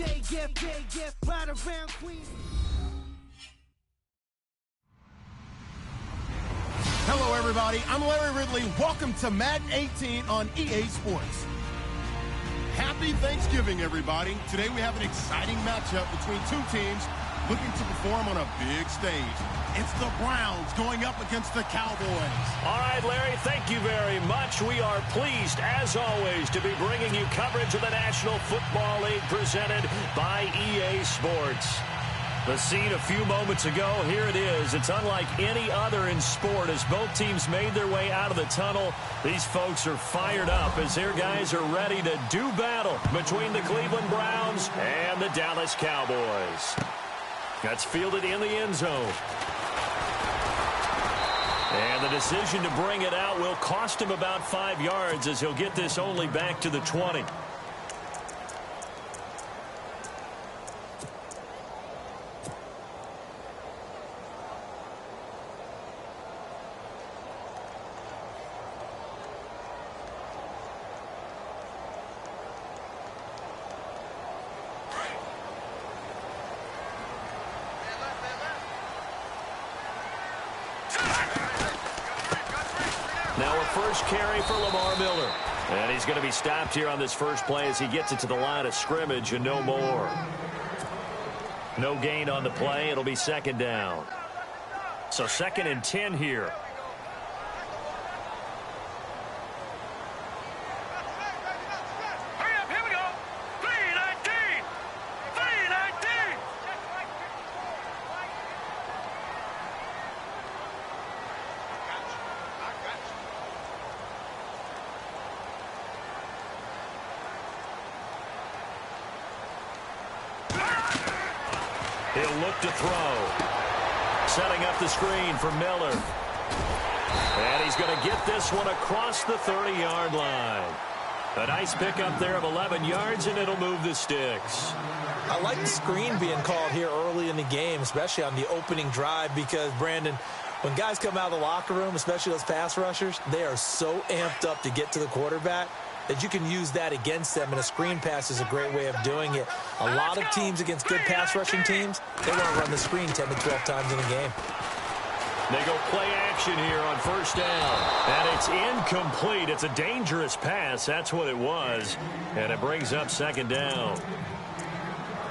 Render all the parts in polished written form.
day gift, right around Queens. Hello, everybody. I'm Larry Ridley. Welcome to Madden 18 on EA Sports. Happy Thanksgiving, everybody. Today we have an exciting matchup between two teams looking to perform on a big stage. It's the Browns going up against the Cowboys. All right, Larry, thank you very much. We are pleased, as always, to be bringing you coverage of the National Football League presented by EA Sports. The scene a few moments ago, here it is. It's unlike any other in sport as both teams made their way out of the tunnel. These folks are fired up as their guys are ready to do battle between the Cleveland Browns and the Dallas Cowboys. That's fielded in the end zone. And the decision to bring it out will cost him about 5 yards as he'll get this only back to the 20. Now a first carry for Lamar Miller. And he's going to be stopped here on this first play as he gets it to the line of scrimmage and no more. No gain on the play. It'll be second down. So 2nd and 10 here. He'll look to throw. Setting up the screen for Miller. And he's going to get this one across the 30-yard line. A nice pickup there of 11 yards, and it'll move the sticks. I like the screen being called here early in the game, especially on the opening drive, because, Brandon, when guys come out of the locker room, especially those pass rushers, they are so amped up to get to the quarterback that you can use that against them, and a screen pass is a great way of doing it. A lot of teams against good pass rushing teams, they want to run the screen 10 to 12 times in a game. They go play action here on first down. And it's incomplete. It's a dangerous pass. That's what it was. And it brings up second down.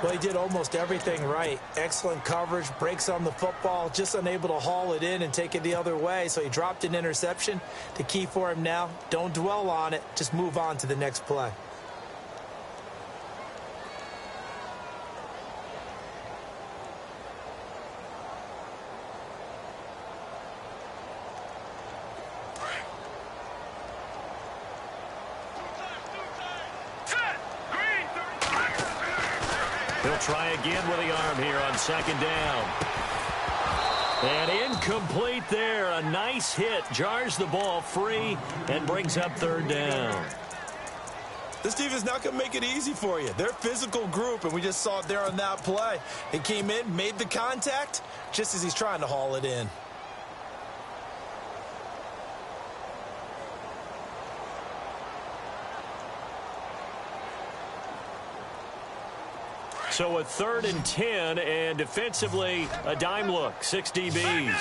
Well, he did almost everything right. Excellent coverage, breaks on the football, just unable to haul it in and take it the other way. So he dropped an interception. The key for him now, don't dwell on it. Just move on to the next play. He'll try again with the arm here on second down. And incomplete there. A nice hit. Jars the ball free and brings up third down. This defense not going to make it easy for you. They're a physical group, and we just saw it there on that play. He came in, made the contact, just as he's trying to haul it in. So a 3rd and 10, and defensively, a dime look. 6 DBs.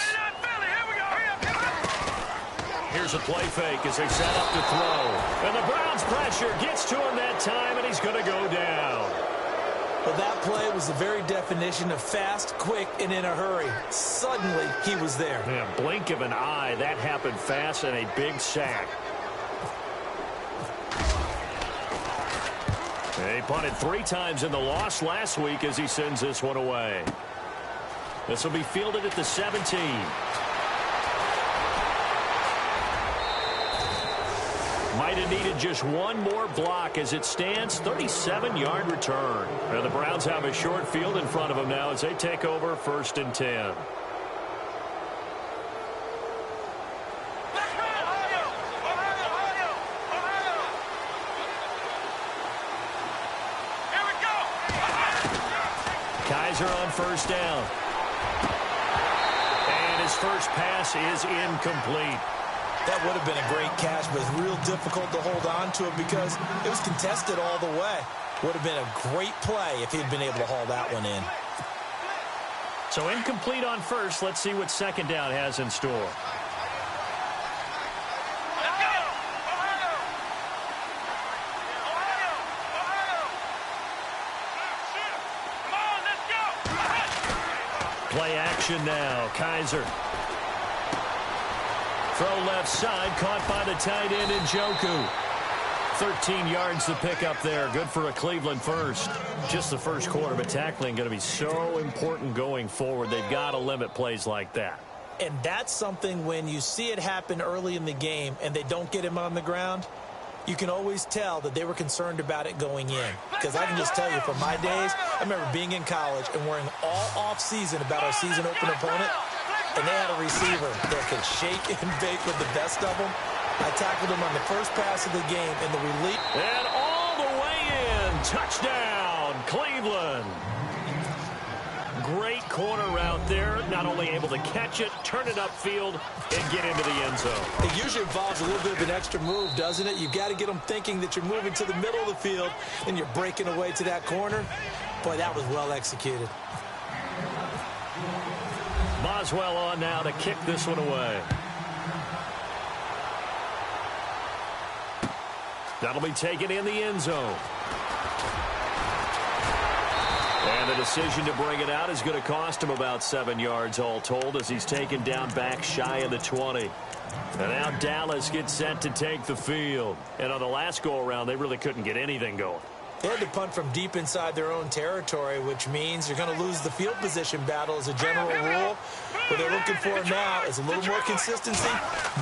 Here's a play fake as they set up to throw. And the Browns' pressure gets to him that time, and he's going to go down. Well, that play was the very definition of fast, quick, and in a hurry. Suddenly, he was there. Yeah, blink of an eye. That happened fast, and a big sack. He punted 3 times in the loss last week as he sends this one away. This will be fielded at the 17. Might have needed just one more block as it stands. 37-yard return. Now the Browns have a short field in front of them now as they take over 1st and 10. Kaiser on first down. And his first pass is incomplete. That would have been a great catch, but it's real difficult to hold on to it because it was contested all the way. Would have been a great play if he'd been able to haul that one in. So incomplete on first. Let's see what second down has in store. Play action now. Kaiser. Throw left side. Caught by the tight end Njoku. 13 yards to pick up there. Good for a Cleveland first. Just the first quarter, but tackling going to be so important going forward. They've got to limit plays like that. And that's something when you see it happen early in the game and they don't get him on the ground, you can always tell that they were concerned about it going in. Because I can just tell you from my days, I remember being in college and worrying all off-season about our season opener opponent, and they had a receiver that could shake and bake with the best of them. I tackled him on the first pass of the game in the relief. And all the way in. Touchdown, Cleveland. Great corner route there. Not only able to catch it, turn it upfield, and get into the end zone. It usually involves a little bit of an extra move, doesn't it? You've got to get them thinking that you're moving to the middle of the field and you're breaking away to that corner. Boy, that was well executed. Boswell on now to kick this one away. That'll be taken in the end zone. And the decision to bring it out is going to cost him about 7 yards all told as he's taken down back shy of the 20. And now Dallas gets set to take the field. And on the last go-around, they really couldn't get anything going. They had to punt from deep inside their own territory, which means you're going to lose the field position battle as a general rule. What they're looking for now is a little more consistency,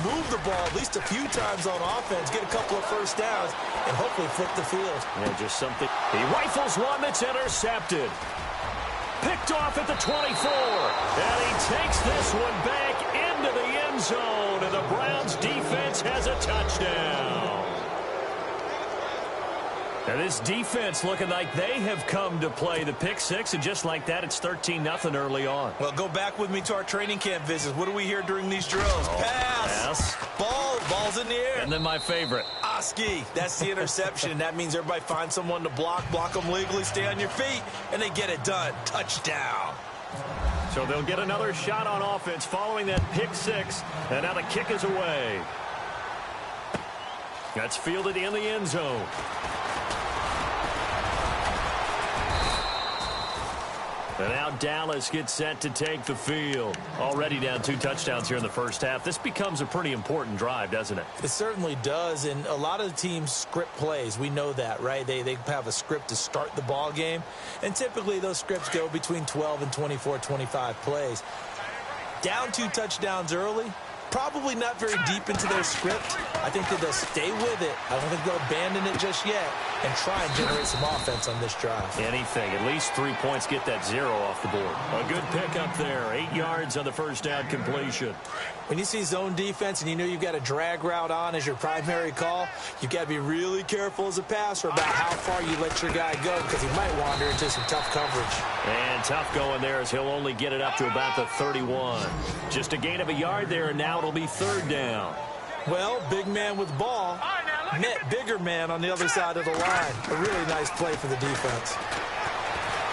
move the ball at least a few times on offense, get a couple of first downs, and hopefully flip the field. Yeah, just something. He rifles one that's intercepted. Picked off at the 24. And he takes this one back into the end zone, and the Browns defense has a touchdown. And this defense looking like they have come to play the pick six, and just like that, it's 13-0 early on. Well, go back with me to our training camp visits. What do we hear during these drills? Pass. Ball's in the air. And then my favorite. Oski. That's the interception. That means everybody finds someone to block them legally, stay on your feet, and they get it done. Touchdown. So they'll get another shot on offense following that pick six, and now the kick is away. That's fielded in the end zone. And now Dallas gets set to take the field. Already down 2 touchdowns here in the first half. This becomes a pretty important drive, doesn't it? It certainly does, and a lot of teams script plays. We know that, right? They have a script to start the ball game, and typically those scripts go between 12 and 24, 25 plays. Down 2 touchdowns early, probably not very deep into their script. I think that they'll stay with it. I don't think they'll abandon it just yet and try and generate some offense on this drive. Anything. At least 3 points, get that 0 off the board. A good pickup there. 8 yards on the first down completion. When you see zone defense and you know you've got a drag route on as your primary call, you've got to be really careful as a passer about how far you let your guy go because he might wander into some tough coverage. And tough going there as he'll only get it up to about the 31. Just a gain of a yard there, and now it'll be 3rd down. Well, big man with ball met bigger man on the other side of the line. A really nice play for the defense.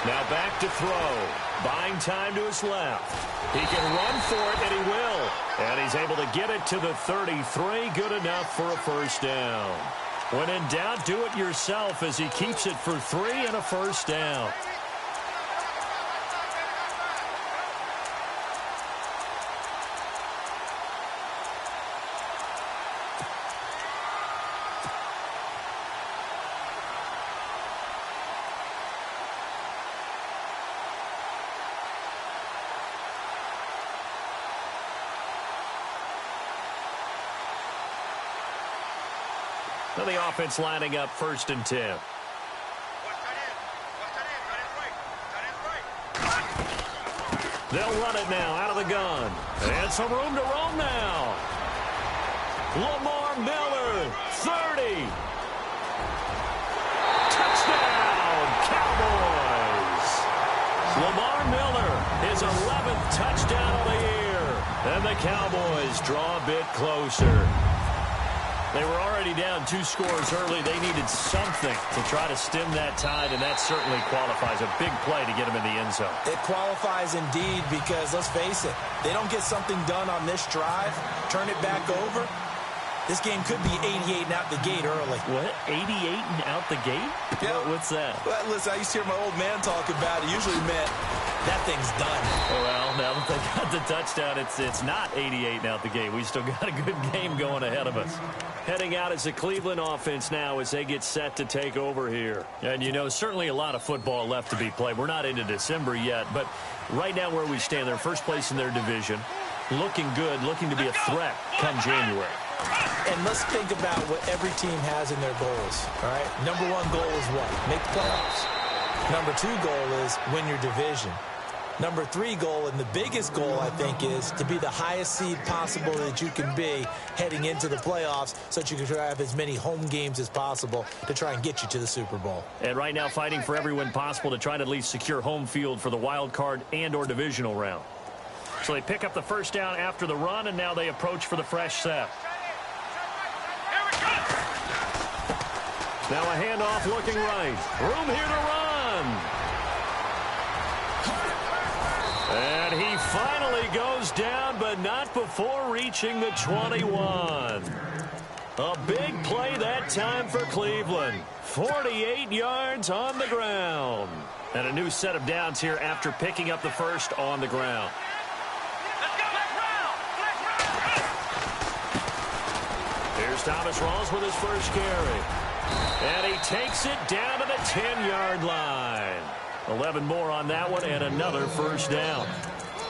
Now back to throw. Buying time to his left. He can run for it, and he will. And he's able to get it to the 33. Good enough for a first down. When in doubt, do it yourself as he keeps it for 3 and a first down. Now the offense lining up 1st and 10. They'll run it now out of the gun. And some room to roam now. Lamar Miller, 30. Touchdown, Cowboys. Lamar Miller, his 11th touchdown of the year. And the Cowboys draw a bit closer. They were already down 2 scores early. They needed something to try to stem that tide, and that certainly qualifies. A big play to get them in the end zone. It qualifies indeed because, let's face it, they don't get something done on this drive, turn it back over. This game could be 88 and out the gate early. What? 88 and out the gate? Yeah. What's that? Well, listen, I used to hear my old man talk about it. Usually meant that thing's done. Well, now that they got the touchdown, it's not 88 and out the gate. We still got a good game going ahead of us. Heading out is the Cleveland offense now as they get set to take over here. And, you know, certainly a lot of football left to be played. We're not into December yet, but right now where we stand, they're first place in their division. Looking good, looking to be a threat come January. And let's think about what every team has in their goals, all right? Number 1 goal is what? Make the playoffs. Number 2 goal is win your division. Number 3 goal, and the biggest goal, I think, is to be the highest seed possible that you can be heading into the playoffs so that you can have as many home games as possible to try and get you to the Super Bowl. And right now fighting for every win possible to try to at least secure home field for the wild card and or divisional round. So they pick up the first down after the run, and now they approach for the fresh set. Now a handoff looking right. Room here to run. And he finally goes down, but not before reaching the 21. A big play that time for Cleveland. 48 yards on the ground. And a new set of downs here after picking up the first on the ground. Here's Thomas Rawls with his first carry. And he takes it down to the 10-yard line. 11 more on that one and another first down.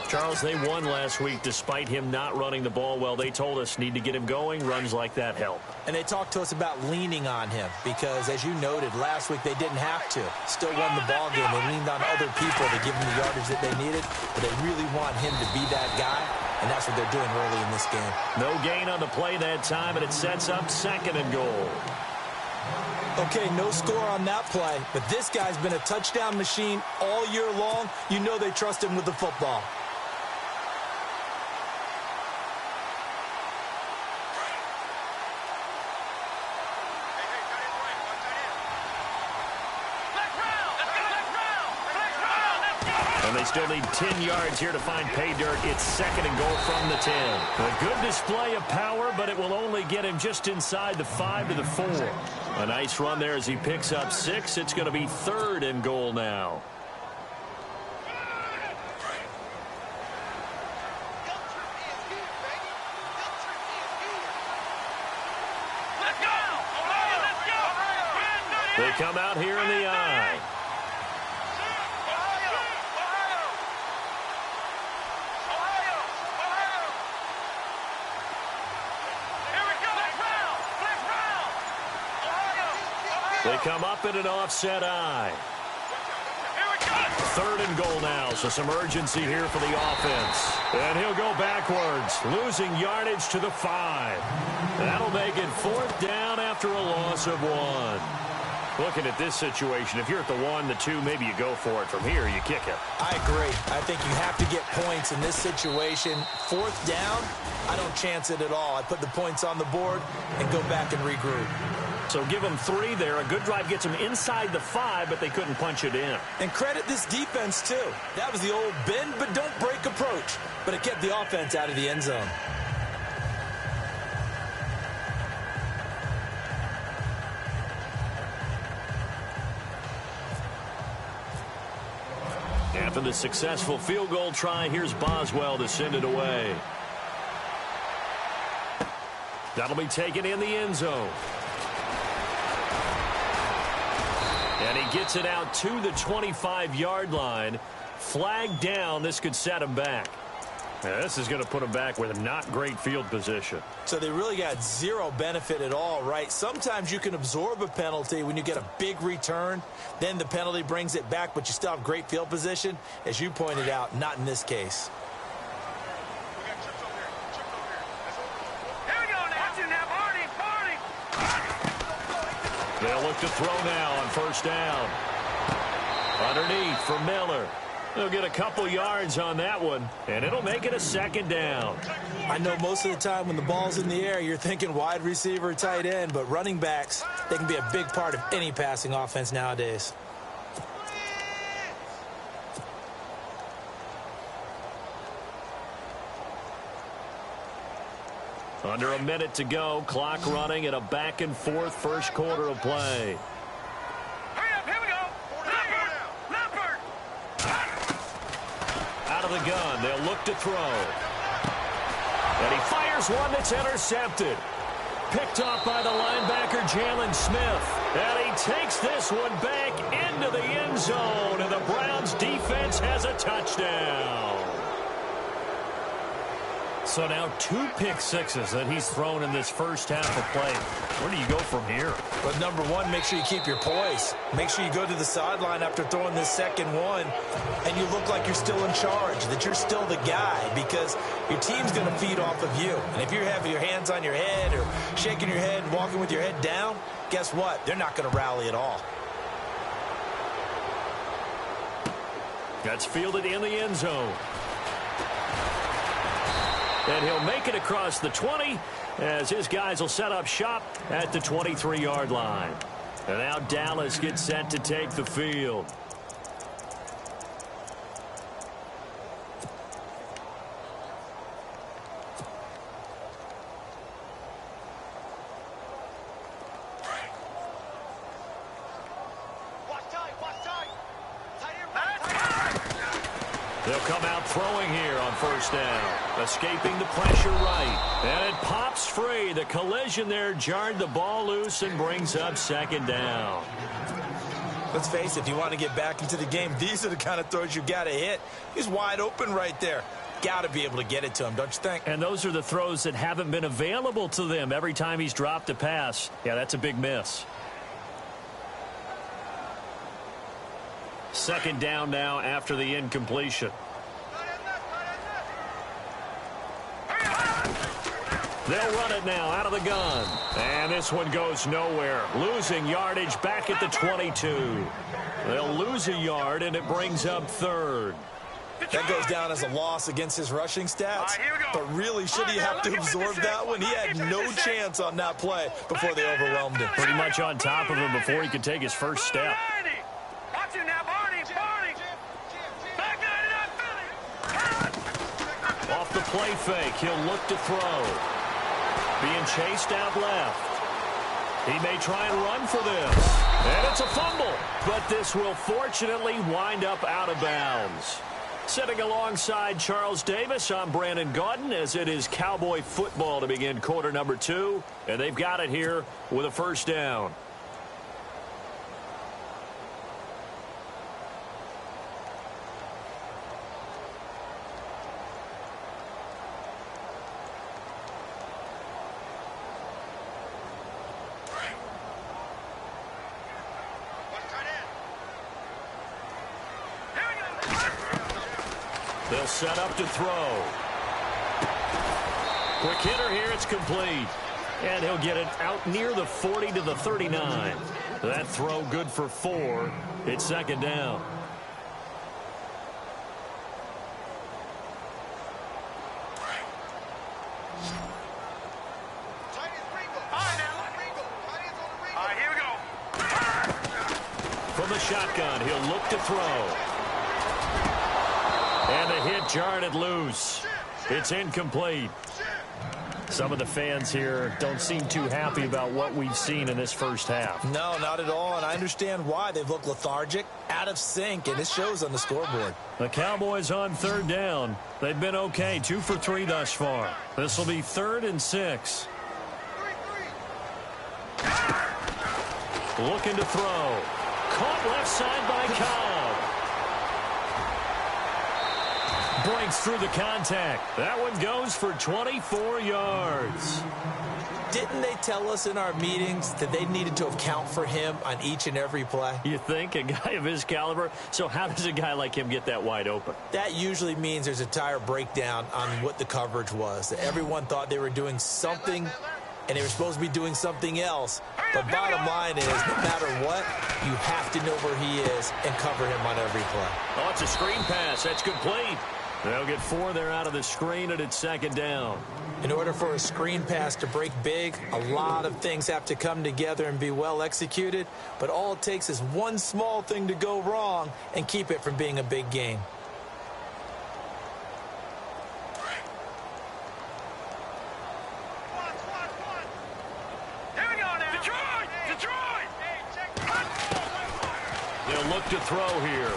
Charles, they won last week despite him not running the ball well. They told us need to get him going. Runs like that help. And they talked to us about leaning on him because, as you noted, last week they didn't have to. Still won the ball game. They leaned on other people to give him the yardage that they needed. But they really want him to be that guy, and that's what they're doing early in this game. No gain on the play that time, and it sets up 2nd and goal. Okay, no score on that play, but this guy's been a touchdown machine all year long. You know they trust him with the football. And they still need 10 yards here to find pay dirt. It's 2nd and goal from the 10. A good display of power, but it will only get him just inside the 5 to the 4. A nice run there as he picks up 6. It's going to be 3rd and goal now. They come out here in the I. They come up in an offset I. 3rd and goal now, so some urgency here for the offense. And he'll go backwards, losing yardage to the 5. That'll make it 4th down after a loss of 1. Looking at this situation, if you're at the 1, the 2, maybe you go for it. From here, you kick it. I agree. I think you have to get points in this situation. 4th down, I don't chance it at all. I put the points on the board and go back and regroup. So give them 3 there. A good drive gets them inside the 5, but they couldn't punch it in. And credit this defense, too. That was the old bend but don't break approach. But it kept the offense out of the end zone. After the successful field goal try, here's Boswell to send it away. That'll be taken in the end zone. And he gets it out to the 25-yard line. Flag down. This could set him back. Now, this is going to put him back with not great field position. So they really got zero benefit at all, right? Sometimes you can absorb a penalty when you get a big return. Then the penalty brings it back, but you still have great field position. As you pointed out, not in this case. They'll look to throw now on 1st down. Underneath for Miller. He'll get a couple yards on that one, and it'll make it a second down. I know most of the time when the ball's in the air, you're thinking wide receiver, tight end, but running backs, they can be a big part of any passing offense nowadays. Under a minute to go, clock running at a back-and-forth first quarter of play. Out of the gun, they'll look to throw. And he fires one that's intercepted. Picked off by the linebacker, Jalen Smith. And he takes this one back into the end zone, and the Browns defense has a touchdown. So now 2 pick sixes that he's thrown in this first half of play. Where do you go from here? But number one, make sure you keep your poise. Make sure you go to the sideline after throwing this second one, and you look like you're still in charge, that you're still the guy, because your team's going to feed off of you. And if you're having your hands on your head or shaking your head and walking with your head down, guess what? They're not going to rally at all. That's fielded in the end zone. And he'll make it across the 20 as his guys will set up shop at the 23-yard line. And now Dallas gets set to take the field. They'll come out throwing here on first down. Escaping the pressure right. And it pops free. The collision there jarred the ball loose and brings up second down. Let's face it, if you want to get back into the game, these are the kind of throws you got to hit. He's wide open right there. Got to be able to get it to him, don't you think? And those are the throws that haven't been available to them every time he's dropped a pass. Yeah, that's a big miss. Second down now after the incompletion. They'll run it now out of the gun. And this one goes nowhere. Losing yardage back at the 22. They'll lose a yard, and it brings up third. That goes down as a loss against his rushing stats. But really, should he have to absorb that one? He had no chance on that play before they overwhelmed him. Pretty much on top of him before he could take his first step. Off the play fake, he'll look to throw. Being chased out left. He may try and run for this. And it's a fumble. But this will fortunately wind up out of bounds. Sitting alongside Charles Davis, I'm Brandon Gaudin, as it is Cowboy football to begin quarter number 2. And they've got it here with a first down. They'll set up to throw. Quick hitter here, it's complete. And he'll get it out near the 40 to the 39. That throw good for 4. It's second down. From the shotgun, he'll look to throw. And the hit jarred it loose. It's incomplete. Some of the fans here don't seem too happy about what we've seen in this first half. No, not at all, and I understand why. They've looked lethargic, out of sync, and it shows on the scoreboard. The Cowboys on third down. They've been okay, 2 for 3 thus far. This will be 3rd and 6. Looking to throw. Caught left side by Cobb. Breaks through the contact. That one goes for 24 yards. Didn't they tell us in our meetings that they needed to account for him on each and every play? You think? A guy of his caliber? So how does a guy like him get that wide open? That usually means there's a tire breakdown on what the coverage was. Everyone thought they were doing something and they were supposed to be doing something else. But bottom line is, no matter what, you have to know where he is and cover him on every play. Oh, it's a screen pass. That's complete. They'll get 4 there out of the screen, and it's second down. In order for a screen pass to break big, a lot of things have to come together and be well executed. But all it takes is one small thing to go wrong and keep it from being a big gain. They'll look to throw here.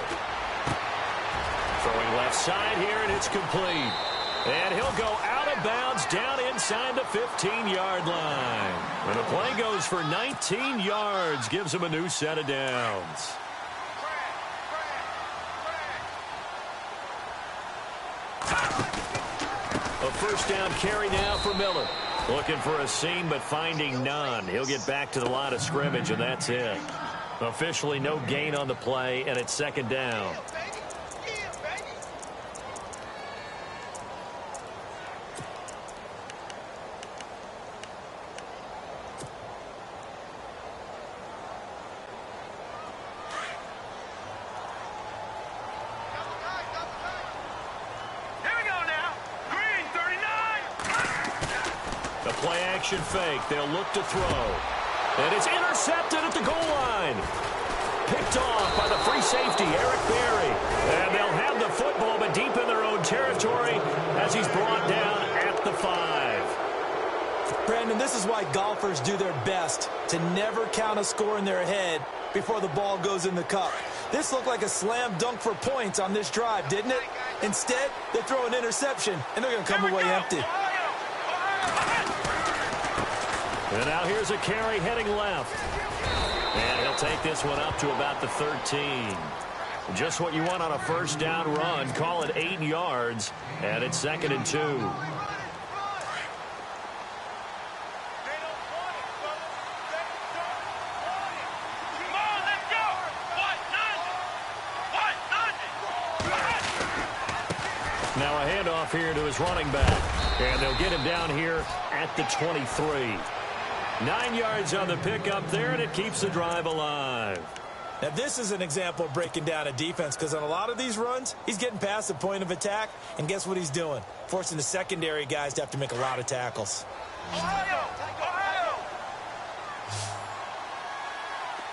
Throwing left side here, and it's complete. And he'll go out of bounds down inside the 15-yard line. And the play goes for 19 yards, gives him a new set of downs. A first down carry now for Miller. Looking for a seam, but finding none. He'll get back to the line of scrimmage, and that's it. Officially no gain on the play, and it's second down. Play-action fake. They'll look to throw. And it's intercepted at the goal line. Picked off by the free safety, Eric Berry. And they'll have the football, but deep in their own territory as he's brought down at the 5. Brandon, this is why golfers do their best to never count a score in their head before the ball goes in the cup. This looked like a slam dunk for points on this drive, didn't it? Instead, they throw an interception, and they're going to come away empty. And now here's a carry heading left. And he'll take this one up to about the 13. Just what you want on a first down run. Call it 8 yards. And it's second and 2. Now a handoff here to his running back. And they'll get him down here at the 23. 9 yards on the pickup there, and it keeps the drive alive. Now, this is an example of breaking down a defense, because on a lot of these runs, he's getting past the point of attack, and guess what he's doing? Forcing the secondary guys to have to make a lot of tackles. Ohio!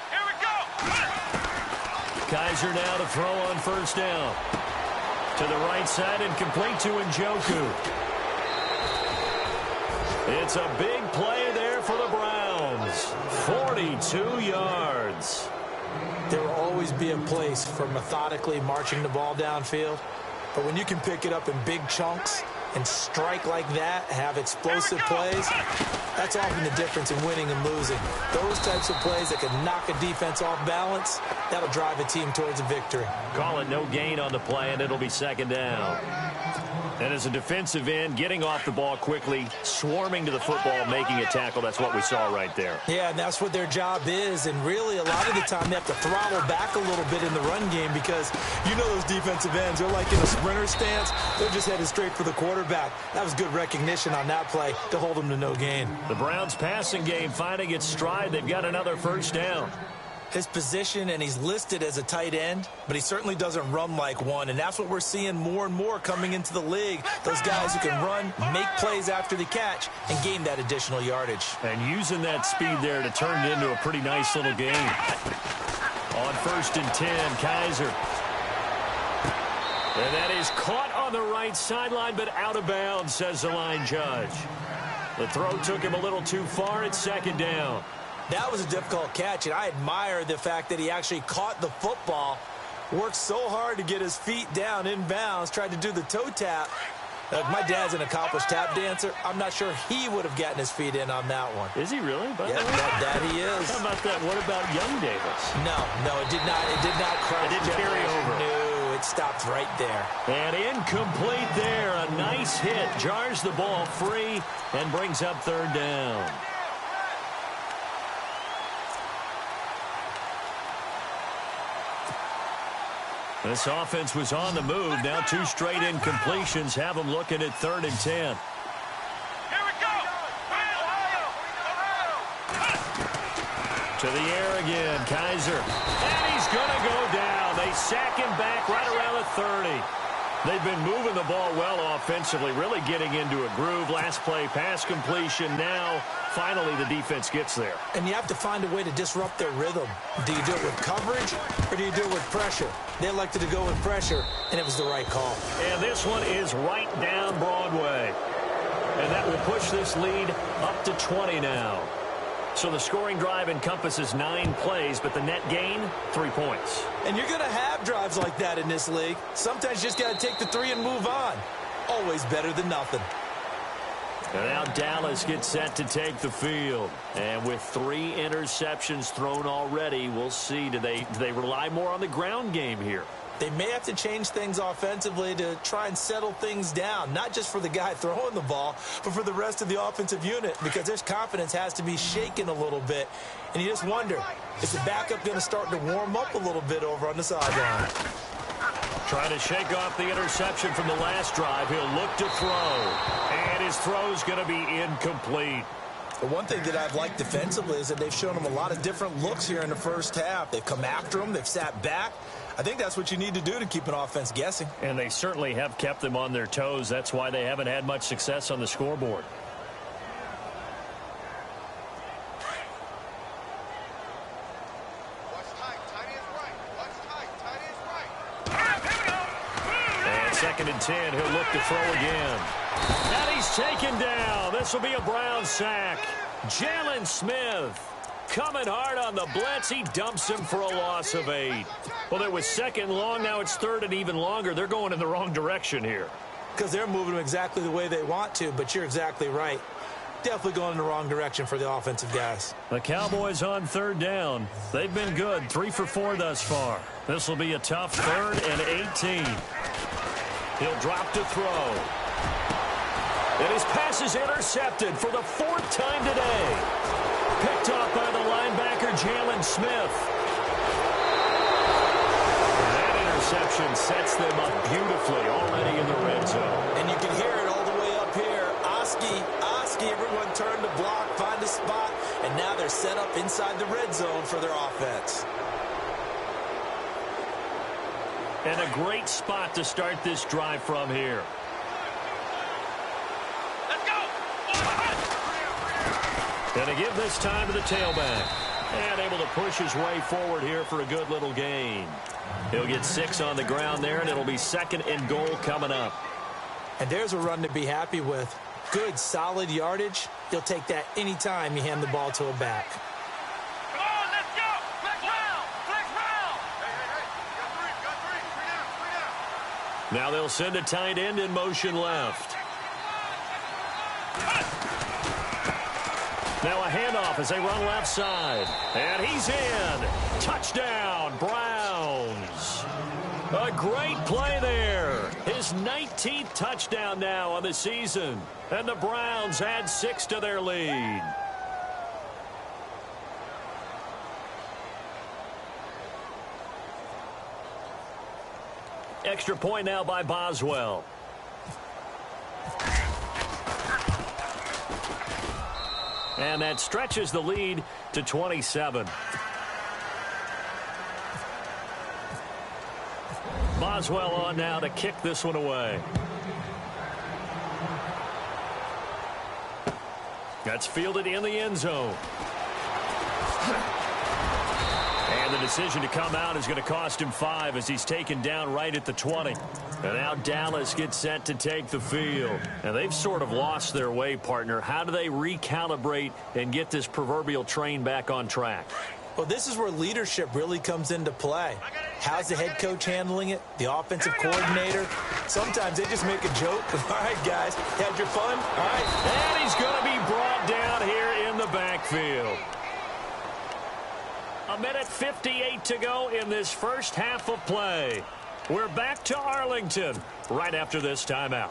Here we go! Kizer now to throw on first down. To the right side and complete to Njoku. It's a big play there for the Browns. 42 yards. There will always be a place for methodically marching the ball downfield. But when you can pick it up in big chunks and strike like that, have explosive plays, that's often the difference in winning and losing. Those types of plays that can knock a defense off balance, that'll drive a team towards a victory. Call it no gain on the play, and it'll be second down. And as a defensive end, getting off the ball quickly, swarming to the football, making a tackle, that's what we saw right there. Yeah, and that's what their job is. And really, a lot of the time, they have to throttle back a little bit in the run game because you know those defensive ends, they're like in a sprinter stance. They're just headed straight for the quarterback. That was good recognition on that play to hold them to no gain. The Browns passing game finding its stride. They've got another first down. His position, and he's listed as a tight end, but he certainly doesn't run like one, and that's what we're seeing more and more coming into the league. Those guys who can run, make plays after the catch, and gain that additional yardage. And using that speed there to turn it into a pretty nice little game. On first and 10, Kizer. And that is caught on the right sideline, but out of bounds, says the line judge. The throw took him a little too far. It's second down. That was a difficult catch, and I admire the fact that he actually caught the football, worked so hard to get his feet down in bounds, tried to do the toe tap. Look, my dad's an accomplished tap dancer. I'm not sure he would have gotten his feet in on that one. Is he really? Yes, that he is. How about that? What about young Davis? No, it did not. It did not cross. It didn't carry over. No, it stopped right there. And incomplete there. A nice hit. Jars the ball free and brings up third down. This offense was on the move. Now 2 straight incompletions have them looking at 3rd and 10. Here we go! To the air again, Kaiser. And he's going to go down. They sack him back right around the 30. They've been moving the ball well offensively, really getting into a groove. Last play, pass completion. Now, finally, the defense gets there. And you have to find a way to disrupt their rhythm. Do you do it with coverage, or do you do it with pressure? They elected to go with pressure, and it was the right call. And this one is right down Broadway. And that will push this lead up to 20 now. So the scoring drive encompasses 9 plays, but the net gain, 3 points. And you're going to have drives like that in this league. Sometimes you just got to take the 3 and move on. Always better than nothing. And now Dallas gets set to take the field. And with 3 interceptions thrown already, we'll see. Do they rely more on the ground game here? They may have to change things offensively to try and settle things down, not just for the guy throwing the ball, but for the rest of the offensive unit, because their confidence has to be shaken a little bit. And you just wonder, is the backup going to start to warm up a little bit over on the sideline? Trying to shake off the interception from the last drive. He'll look to throw. And his throw's going to be incomplete. The one thing that I've liked defensively is that they've shown him a lot of different looks here in the first half. They've come after him. They've sat back. I think that's what you need to do to keep an offense guessing. And they certainly have kept them on their toes. That's why they haven't had much success on the scoreboard. And 2nd and 10, he'll look to throw again. And he's taken down. This will be a Brown sack. Jalen Smith coming hard on the blitz. He dumps him for a loss of 8. Well, it was 2nd long. Now it's 3rd and even longer. They're going in the wrong direction here. Because they're moving them exactly the way they want to, but you're exactly right. Definitely going in the wrong direction for the offensive guys. The Cowboys on 3rd down. They've been good. 3 for 4 thus far. This will be a tough 3rd and 18. He'll drop to throw. And his pass is intercepted for the 4th time today. Picked off by the linebacker, Jalen Smith. That interception sets them up beautifully already in the red zone. And you can hear it all the way up here. Oski, everyone turned to block, find a spot, and now they're set up inside the red zone for their offense. And a great spot to start this drive from here. And to give this time to the tailback. And able to push his way forward here for a good little gain. He'll get 6 on the ground there, and it'll be 2nd and goal coming up. And there's a run to be happy with. Good, solid yardage. You'll take that anytime you hand the ball to a back. Come on, let's go! Flex round! Flex round! Hey, got 3, 3 down. Now they'll send a tight end in motion left. Now a handoff as they run left side. And he's in. Touchdown, Browns. A great play there. His 19th touchdown now on the season. And the Browns add 6 to their lead. Extra point now by Boswell. And that stretches the lead to 27. Boswell on now to kick this one away. That's fielded in the end zone. And the decision to come out is going to cost him 5 as he's taken down right at the 20. And now Dallas gets set to take the field. And they've sort of lost their way, partner. How do they recalibrate and get this proverbial train back on track? Well, this is where leadership really comes into play. How's the head coach handling it? The offensive coordinator? Sometimes they just make a joke. All right, guys, had your fun? All right. And he's going to be brought down here in the backfield. 1:58 to go in this first half of play. We're back to Arlington right after this timeout.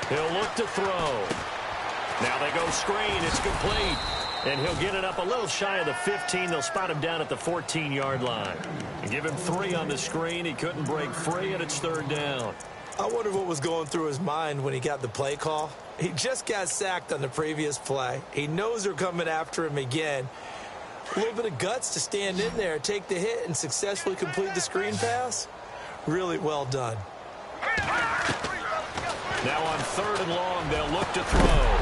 He'll look to throw. Now they go screen. It's complete. And he'll get it up a little shy of the 15. They'll spot him down at the 14-yard line. And give him 3 on the screen. He couldn't break free, and it's 3rd down. I wonder what was going through his mind when he got the play call. He just got sacked on the previous play. He knows they're coming after him again. A little bit of guts to stand in there, take the hit, and successfully complete the screen pass. Really well done. Now on 3rd and long, they'll look to throw.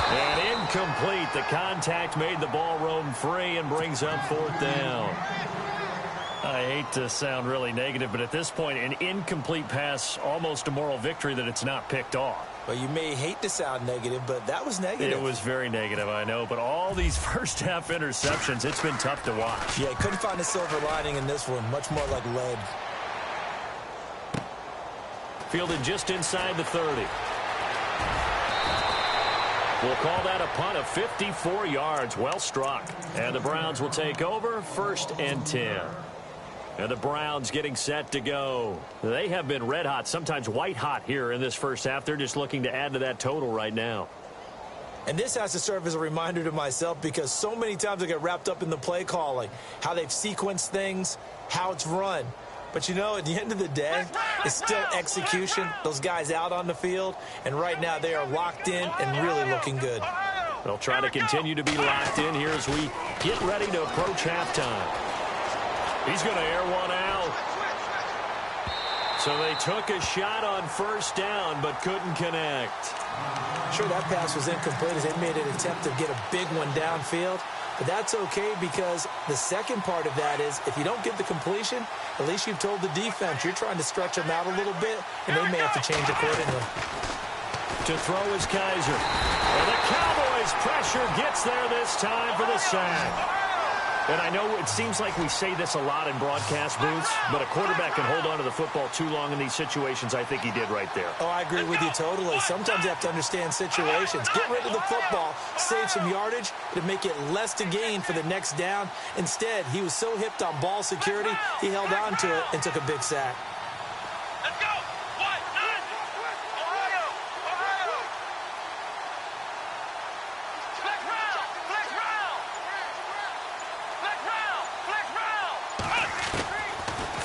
And incomplete. The contact made the ball roam free and brings up 4th down. I hate to sound really negative, but at this point, an incomplete pass, almost a moral victory that it's not picked off. Well, you may hate to sound negative, but that was negative. It was very negative, I know. But all these first-half interceptions, it's been tough to watch. Yeah, couldn't find a silver lining in this one. Much more like lead. Fielded just inside the 30. We'll call that a punt of 54 yards. Well struck. And the Browns will take over 1st and 10. And the Browns getting set to go. They have been red hot, sometimes white hot here in this first half. They're just looking to add to that total right now. And this has to serve as a reminder to myself because so many times I get wrapped up in the play calling, how they've sequenced things, how it's run. But, you know, at the end of the day, it's still execution. Those guys out on the field, and right now they are locked in and really looking good. They'll try to continue to be locked in here as we get ready to approach halftime. He's going to air one out. So they took a shot on 1st down but couldn't connect. Sure, that pass was incomplete as they made an attempt to get a big one downfield. But that's okay because the second part of that is if you don't get the completion, at least you've told the defense you're trying to stretch them out a little bit, and they may have to change accordingly. To throw is Kizer. And the Cowboys' pressure gets there this time for the sack. And I know it seems like we say this a lot in broadcast booths, but a quarterback can hold on to the football too long in these situations. I think he did right there. Oh, I agree with you totally. Sometimes you have to understand situations. Get rid of the football, save some yardage to make it less to gain for the next down. Instead, he was so hipped on ball security, he held on to it and took a big sack. Let's go! What? Ohio! Ohio! Flex round! Flex round! Flex round! Flex round!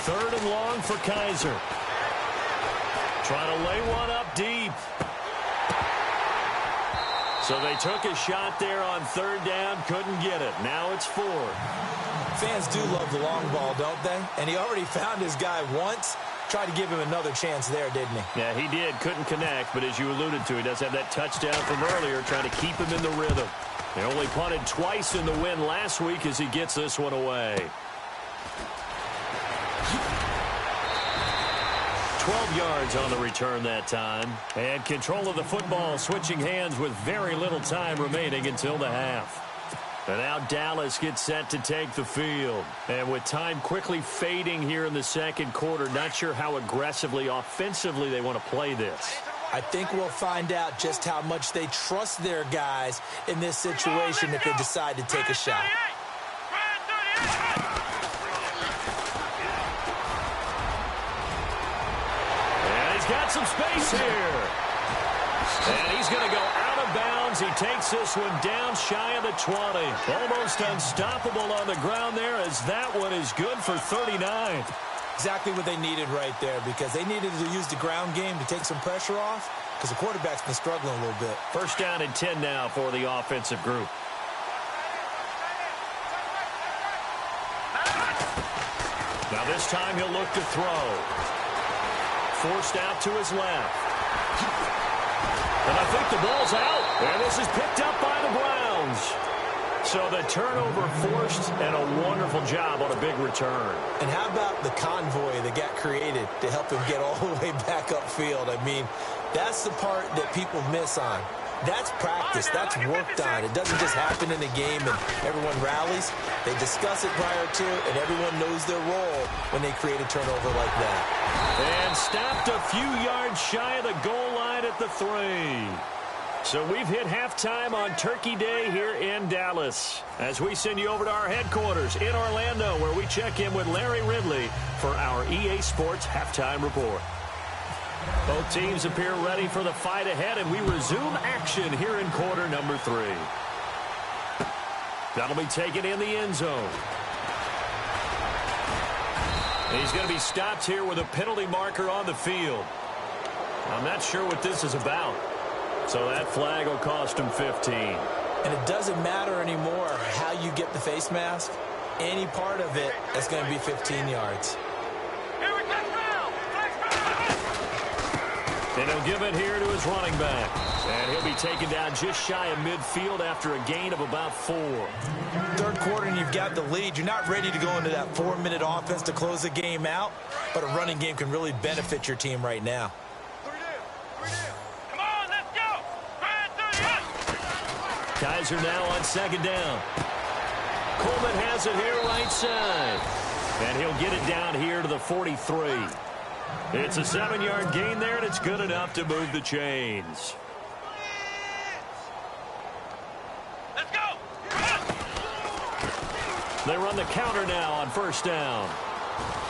3rd and long for Kizer. Trying to lay one up deep. So they took a shot there on 3rd down, couldn't get it. Now it's 4. Fans do love the long ball, don't they? And he already found his guy once. Tried to give him another chance there, didn't he? Yeah, he did. Couldn't connect, but as you alluded to, he does have that touchdown from earlier, trying to keep him in the rhythm. They only punted twice in the win last week as he gets this one away. 12 yards on the return that time. And control of the football switching hands with very little time remaining until the half. And now Dallas gets set to take the field. And with time quickly fading here in the second quarter, not sure how aggressively, offensively they want to play this. I think we'll find out just how much they trust their guys in this situation if they decide to take a shot. And he's got some space here. And he's going to go out of bounds. He takes this one down shy of the 20. Almost unstoppable on the ground there as that one is good for 39. Exactly what they needed right there because they needed to use the ground game to take some pressure off because the quarterback's been struggling a little bit. 1st down and 10 now for the offensive group. Now this time he'll look to throw. Forced out to his left. And I think the ball's out. And this is picked up by the Browns. So the turnover forced and a wonderful job on a big return. And how about the convoy that got created to help him get all the way back upfield? I mean, that's the part that people miss on. That's practice. That's worked on. It doesn't just happen in a game and everyone rallies. They discuss it prior to, and everyone knows their role when they create a turnover like that. And stopped a few yards shy of the goal line at the 3. So we've hit halftime on Turkey Day here in Dallas as we send you over to our headquarters in Orlando where we check in with Larry Ridley for our EA Sports Halftime Report. Both teams appear ready for the fight ahead, and we resume action here in quarter number 3. That'll be taken in the end zone. He's going to be stopped here with a penalty marker on the field. I'm not sure what this is about. So that flag will cost him 15. And it doesn't matter anymore how you get the face mask. Any part of it is going to be 15 yards. And he'll give it here to his running back. And he'll be taken down just shy of midfield after a gain of about 4. Third quarter and you've got the lead. You're not ready to go into that 4-minute offense to close the game out, but a running game can really benefit your team right now. Come on, let's go. Kaiser now on second down. Coleman has it here right side. And he'll get it down here to the 43. It's a 7-yard gain there, and it's good enough to move the chains. Let's go. They run the counter now on first down.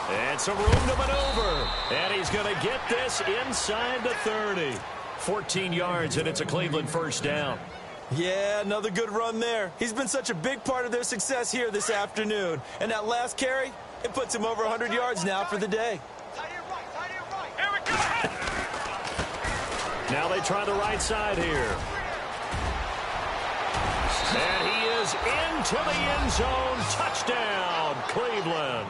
And some room to maneuver. And he's going to get this inside the 30. 14 yards, and it's a Cleveland first down. Yeah, another good run there. He's been such a big part of their success here this afternoon. And that last carry, it puts him over 100 yards now for the day. Here we go. Now they try the right side here. And he is into the end zone. Touchdown, Cleveland.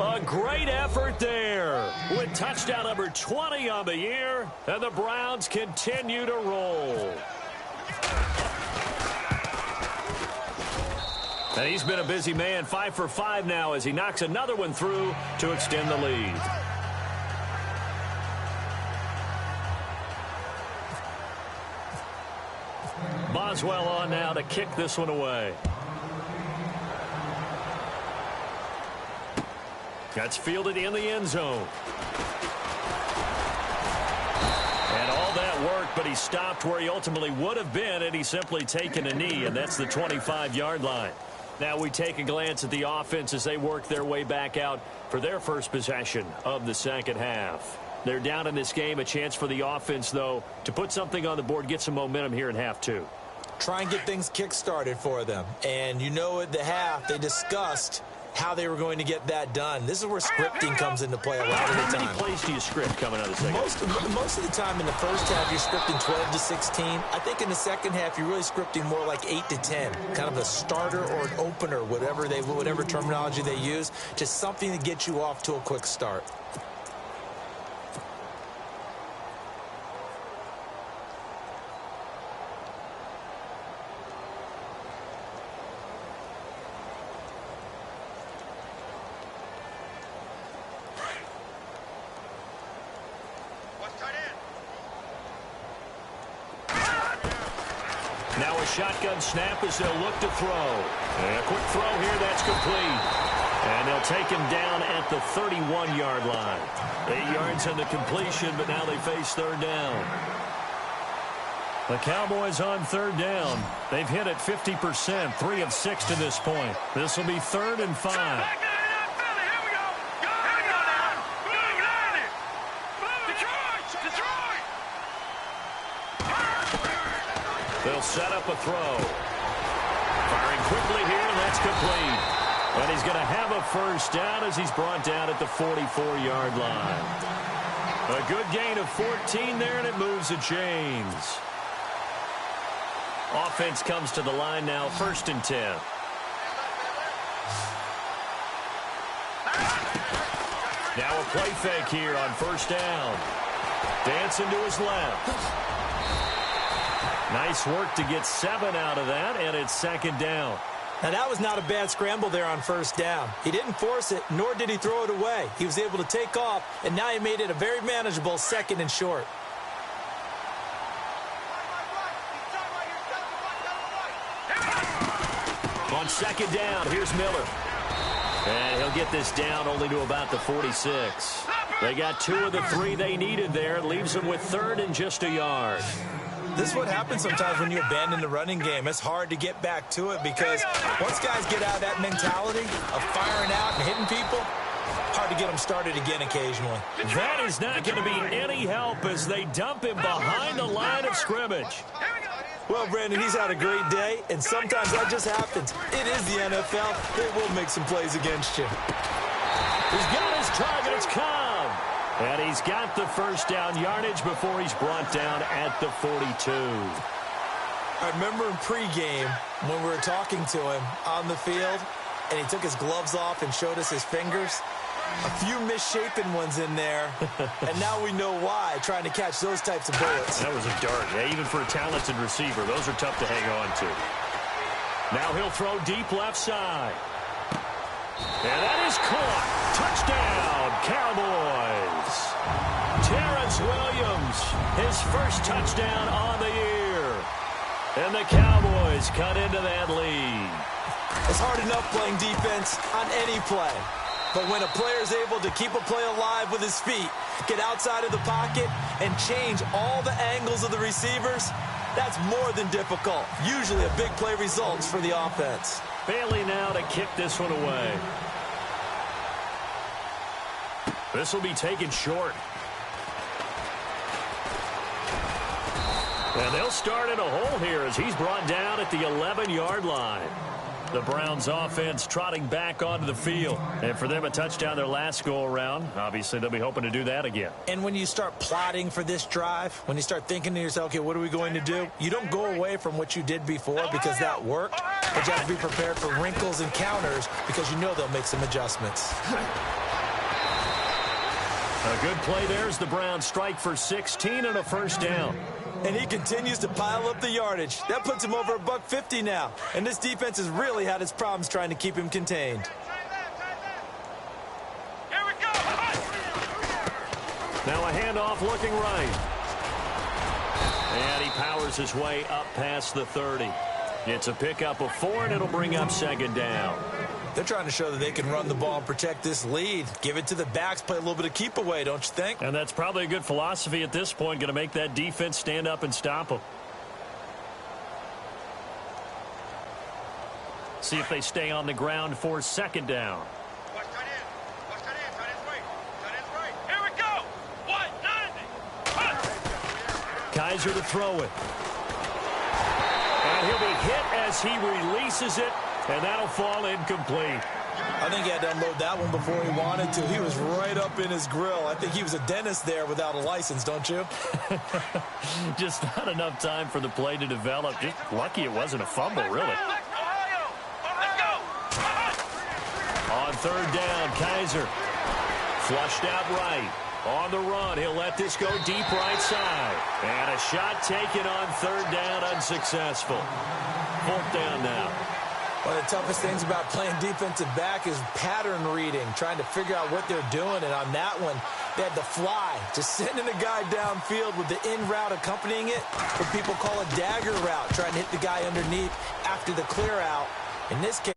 A great effort there with touchdown number 20 on the year. And the Browns continue to roll. And he's been a busy man, 5 for 5 now as he knocks another one through to extend the lead. Boswell on now to kick this one away. That's fielded in the end zone. And all that work, but he stopped where he ultimately would have been had he simply taken a knee, and that's the 25-yard line. Now we take a glance at the offense as they work their way back out for their first possession of the second half. They're down in this game. A chance for the offense, though, to put something on the board, get some momentum here in half 2. Try and get things kick-started for them. And you know at the half, they discussed how they were going to get that done. This is where scripting comes into play a lot of the time. How many plays do you script coming out of the second? Most of the time in the first half, you're scripting 12 to 16. I think in the second half, you're really scripting more like 8 to 10. Kind of a starter or an opener, whatever terminology they use. Just something to get you off to a quick start. Now a shotgun snap as they'll look to throw. And a quick throw here, that's complete. And they'll take him down at the 31-yard line. 8 yards on the completion, but now they face third down. The Cowboys on third down. They've hit it 50%, 3 of 6 to this point. This will be 3rd and 5. They'll set up a throw. Firing quickly here, and that's complete. And he's going to have a first down as he's brought down at the 44-yard line. A good gain of 14 there, and it moves the chains. Offense comes to the line now, 1st and 10. Now a play fake here on first down. Dancing to his left. Nice work to get 7 out of that, and it's 2nd down. Now, that was not a bad scramble there on first down. He didn't force it, nor did he throw it away. He was able to take off, and now he made it a very manageable 2nd and short. On 2nd down, here's Miller. And he'll get this down only to about the 46. They got 2 of the 3 they needed there. It leaves them with 3rd and just a yard. This is what happens sometimes when you abandon the running game. It's hard to get back to it because once guys get out of that mentality of firing out and hitting people, hard to get them started again occasionally. That is not going to be any help as they dump him behind the line of scrimmage. Well, Brandon, he's had a great day, and sometimes that just happens. It is the NFL. They will make some plays against you. He's got his target. It's Cobb. And he's got the first down yardage before he's brought down at the 42. I remember in pregame when we were talking to him on the field, and he took his gloves off and showed us his fingers. A few misshapen ones in there, and now we know why, trying to catch those types of bullets. That was a dart. Yeah, even for a talented receiver, those are tough to hang on to. Now he'll throw deep left side. And that is caught. Touchdown, Cowboys. Terrence Williams, his first touchdown on the year. And the Cowboys cut into that lead. It's hard enough playing defense on any play. But when a player is able to keep a play alive with his feet, get outside of the pocket, and change all the angles of the receivers, that's more than difficult. Usually a big play results for the offense. Bailey now to kick this one away. This will be taken short. And they'll start in a hole here as he's brought down at the 11-yard line. The Browns offense trotting back onto the field. And for them, a touchdown their last go-around. Obviously, they'll be hoping to do that again. And when you start plotting for this drive, when you start thinking to yourself, okay, what are we going to do? You don't go away from what you did before because that worked. But you have to be prepared for wrinkles and counters because you know they'll make some adjustments. A good play there as the Browns strike for 16 and a first down. And he continues to pile up the yardage. That puts him over $150 now. And this defense has really had its problems trying to keep him contained. Here we go. Now a handoff looking right. And he powers his way up past the 30. It's a pickup of 4, and it'll bring up second down. They're trying to show that they can run the ball and protect this lead. Give it to the backs, play a little bit of keep away, don't you think? And that's probably a good philosophy at this point, going to make that defense stand up and stop them. See if they stay on the ground for second down. Watch that in. Watch that in. That is right. That is right. Here we go. 190. Kaiser to throw it. And he'll be hit as he releases it. And that'll fall incomplete. I think he had to unload that one before he wanted to. He was right up in his grill. I think he was a dentist there without a license, don't you? Just not enough time for the play to develop. Just lucky it wasn't a fumble, really. Ohio. Let's go. On third down, Kaiser. Flushed out right. On the run, he'll let this go deep right side. And a shot taken on third down, unsuccessful. Fourth down now. One of the toughest things about playing defensive back is pattern reading, trying to figure out what they're doing. And on that one, they had the fly, just sending a guy downfield with the in route accompanying it. What people call a dagger route, trying to hit the guy underneath after the clear out. In this case,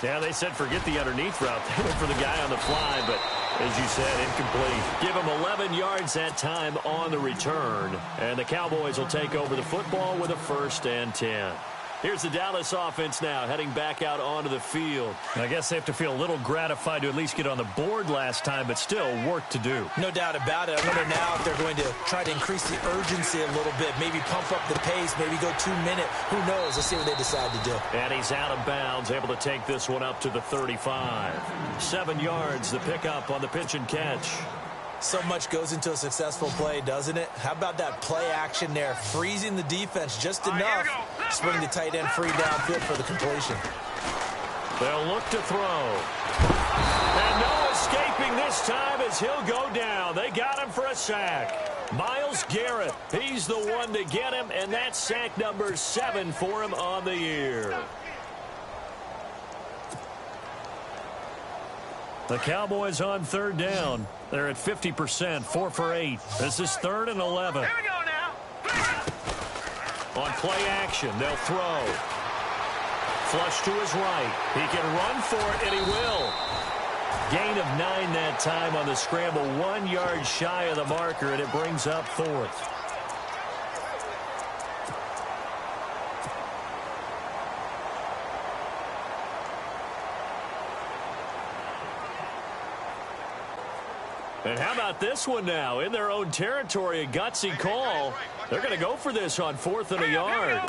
yeah, they said forget the underneath route. They went for the guy on the fly, but as you said, incomplete. Give him 11 yards that time on the return. And the Cowboys will take over the football with a 1st and 10. Here's the Dallas offense now, heading back out onto the field. I guess they have to feel a little gratified to at least get on the board last time, but still work to do. No doubt about it. I wonder now if they're going to try to increase the urgency a little bit, maybe pump up the pace, maybe go 2-minute. Who knows? Let's see what they decide to do. And he's out of bounds, able to take this one up to the 35. 7 yards, the pickup on the pitch and catch. So much goes into a successful play, doesn't it? How about that play action there, freezing the defense just enough to bring the tight end free downfield for the completion. They'll look to throw. And no escaping this time as he'll go down. They got him for a sack. Myles Garrett, he's the one to get him, and that's sack number 7 for him on the year. The Cowboys on third down. They're at 50%, 4 for 8. This is 3rd and 11. Here we go now. On play action, they'll throw. Flush to his right. He can run for it, and he will. Gain of 9 that time on the scramble. 1 yard shy of the marker, and it brings up 4th. And how about about this one now? In their own territory, a gutsy call. They're going to go for this on 4th and a yard.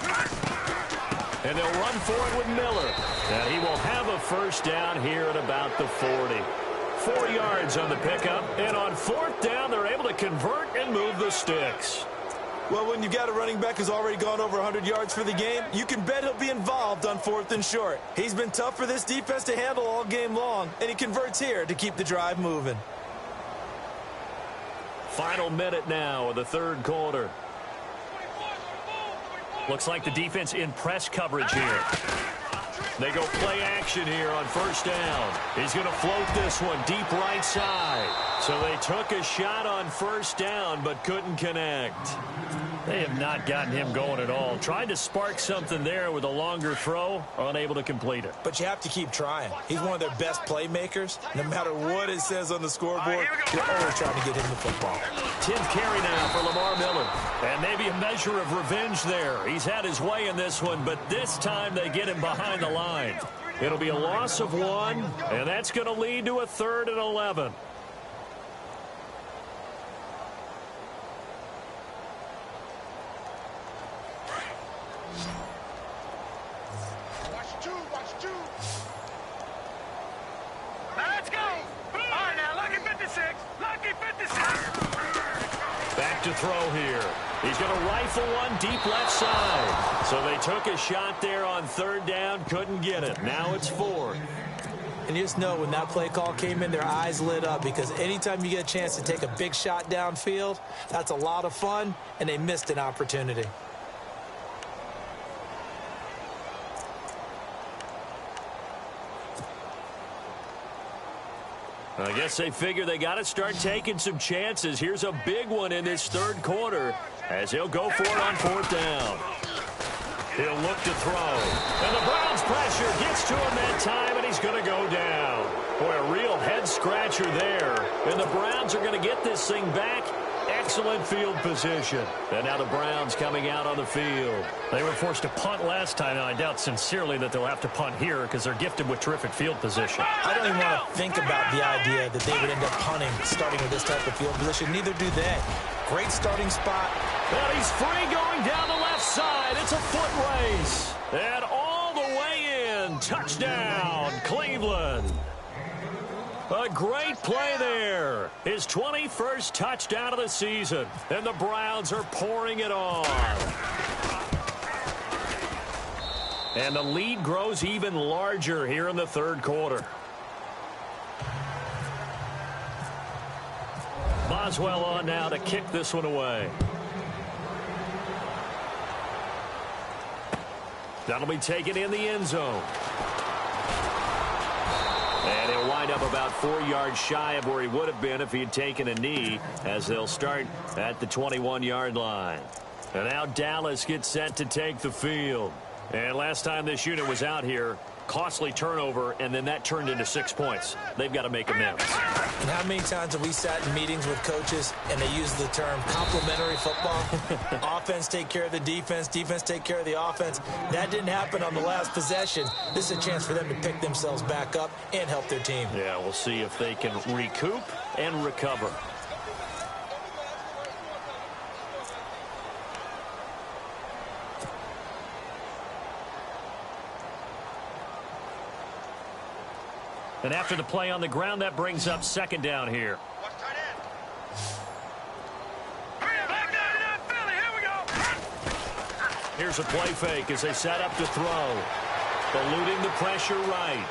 And they'll run for it with Miller. And he will have a first down here at about the 40. 4 yards on the pickup. And on 4th down, they're able to convert and move the sticks. Well, when you've got a running back who's already gone over 100 yards for the game, you can bet he'll be involved on 4th and short. He's been tough for this defense to handle all game long, and he converts here to keep the drive moving. Final minute now of the third quarter. Looks like the defense in press coverage here. They go play action here on first down. He's going to float this one deep right side. So they took a shot on first down but couldn't connect. They have not gotten him going at all. Tried to spark something there with a longer throw, unable to complete it. But you have to keep trying. He's one of their best playmakers. No matter what it says on the scoreboard, you're always trying to get him the football. 10th carry now for Lamar Miller. And maybe a measure of revenge there. He's had his way in this one, but this time they get him behind the line. It'll be a loss of 1, and that's going to lead to a 3rd and 11. Let's go. All right, now, lucky 56. Lucky 56. Back to throw here. He's going to rifle one deep left side. So they took a shot there on 3rd down, couldn't get it. Now it's 4th. And you just know when that play call came in, their eyes lit up, because anytime you get a chance to take a big shot downfield, that's a lot of fun, and they missed an opportunity. I guess they figure they got to start taking some chances. Here's a big one in this third quarter as he'll go for it on 4th down. He'll look to throw. And the Browns pressure gets to him that time, and he's going to go down. Boy, a real head-scratcher there. And the Browns are going to get this thing back. Excellent field position. And now the Browns coming out on the field. They were forced to punt last time, and I doubt sincerely that they'll have to punt here because they're gifted with terrific field position. I don't even want to think about the idea that they would end up punting starting with this type of field position. Neither do they. Great starting spot. And he's free going down the left side. It's a foot race. And all the way in. Touchdown, Cleveland. A great play there. His 21st touchdown of the season. And the Browns are pouring it on. And the lead grows even larger here in the third quarter. Boswell on now to kick this one away. That'll be taken in the end zone. And he'll wind up about 4 yards shy of where he would have been if he had taken a knee, as they'll start at the 21-yard line. And now Dallas gets set to take the field. And last time this unit was out here, costly turnover, and then that turned into 6 points. They've got to make amends. And how many times have we sat in meetings with coaches and they use the term complementary football? Offense take care of the defense, defense take care of the offense. That didn't happen on the last possession. This is a chance for them to pick themselves back up and help their team. Yeah, we'll see if they can recoup and recover. And after the play on the ground, that brings up 2nd down here. Watch tight end. Back down, Philly. Here we go. Here's a play fake as they set up to throw. Eluding the pressure right.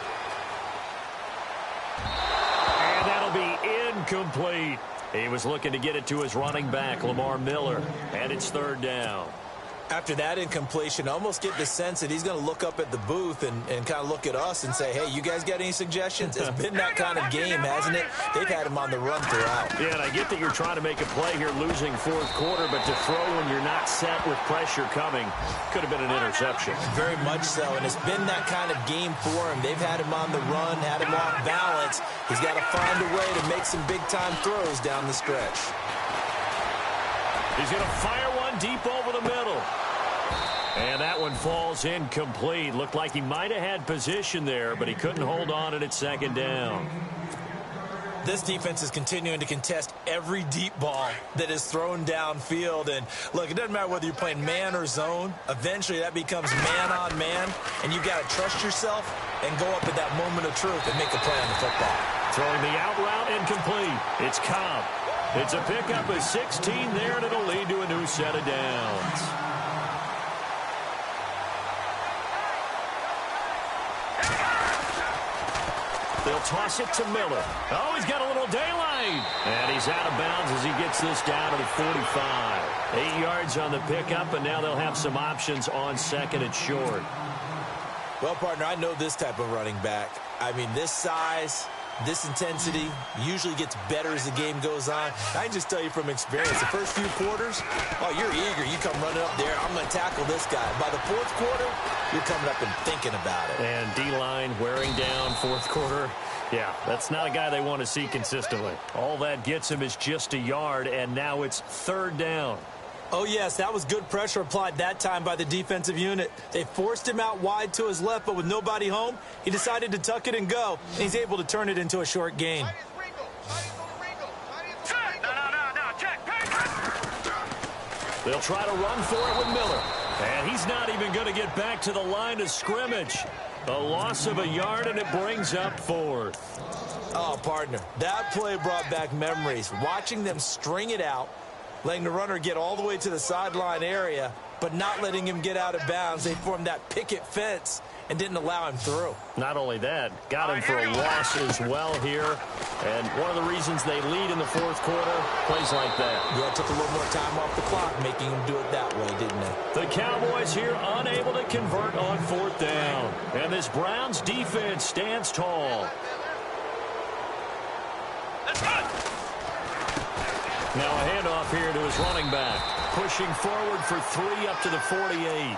And that'll be incomplete. He was looking to get it to his running back, Lamar Miller. And it's 3rd down. After that incompletion, I almost get the sense that he's going to look up at the booth and kind of look at us and say, hey, you guys got any suggestions? It's been that kind of game, hasn't it? They've had him on the run throughout. Yeah, and I get that you're trying to make a play here losing 4th quarter, but to throw when you're not set with pressure coming could have been an interception. Very much so, and it's been that kind of game for him. They've had him on the run, had him off balance. He's got to find a way to make some big-time throws down the stretch. He's going to fire one deep over the middle. And that one falls incomplete. Looked like he might have had position there, but he couldn't hold on at 2nd down. this defense is continuing to contest every deep ball that is thrown downfield. And, look, it doesn't matter whether you're playing man or zone. Eventually that becomes man-on-man, and you've got to trust yourself and go up at that moment of truth and make a play on the football. Throwing the out route incomplete. It's Cobb. It's a pickup of 16 there, and it'll lead to a new set of downs. They'll toss it to Miller. Oh, he's got a little daylight. And he's out of bounds as he gets this down to the 45. 8 yards on the pickup, and now they'll have some options on second and short. Well, partner, I know this type of running back. I mean, this size, this intensity usually gets better as the game goes on. I can just tell you from experience, the first few quarters, oh, you're eager. You come running up there, I'm going to tackle this guy. By the fourth quarter, you're coming up and thinking about it. And D-line wearing down fourth quarter. Yeah, that's not a guy they want to see consistently. All that gets him is just a yard, and now it's third down. Oh, yes, that was good pressure applied that time by the defensive unit. They forced him out wide to his left, but with nobody home, he decided to tuck it and go, and he's able to turn it into a short gain. They'll try to run for it with Miller. And he's not even going to get back to the line of scrimmage. A loss of a yard, and it brings up fourth. Oh, partner, that play brought back memories. Watching them string it out, letting the runner get all the way to the sideline area, but not letting him get out of bounds. They formed that picket fence and didn't allow him through. Not only that, got him for a loss as well here. And one of the reasons they lead in the fourth quarter, plays like that. Yeah, it took a little more time off the clock, making him do it that way, didn't it? The Cowboys here unable to convert on fourth down. And this Browns defense stands tall. Now a handoff here to his running back. Pushing forward for 3 up to the 48.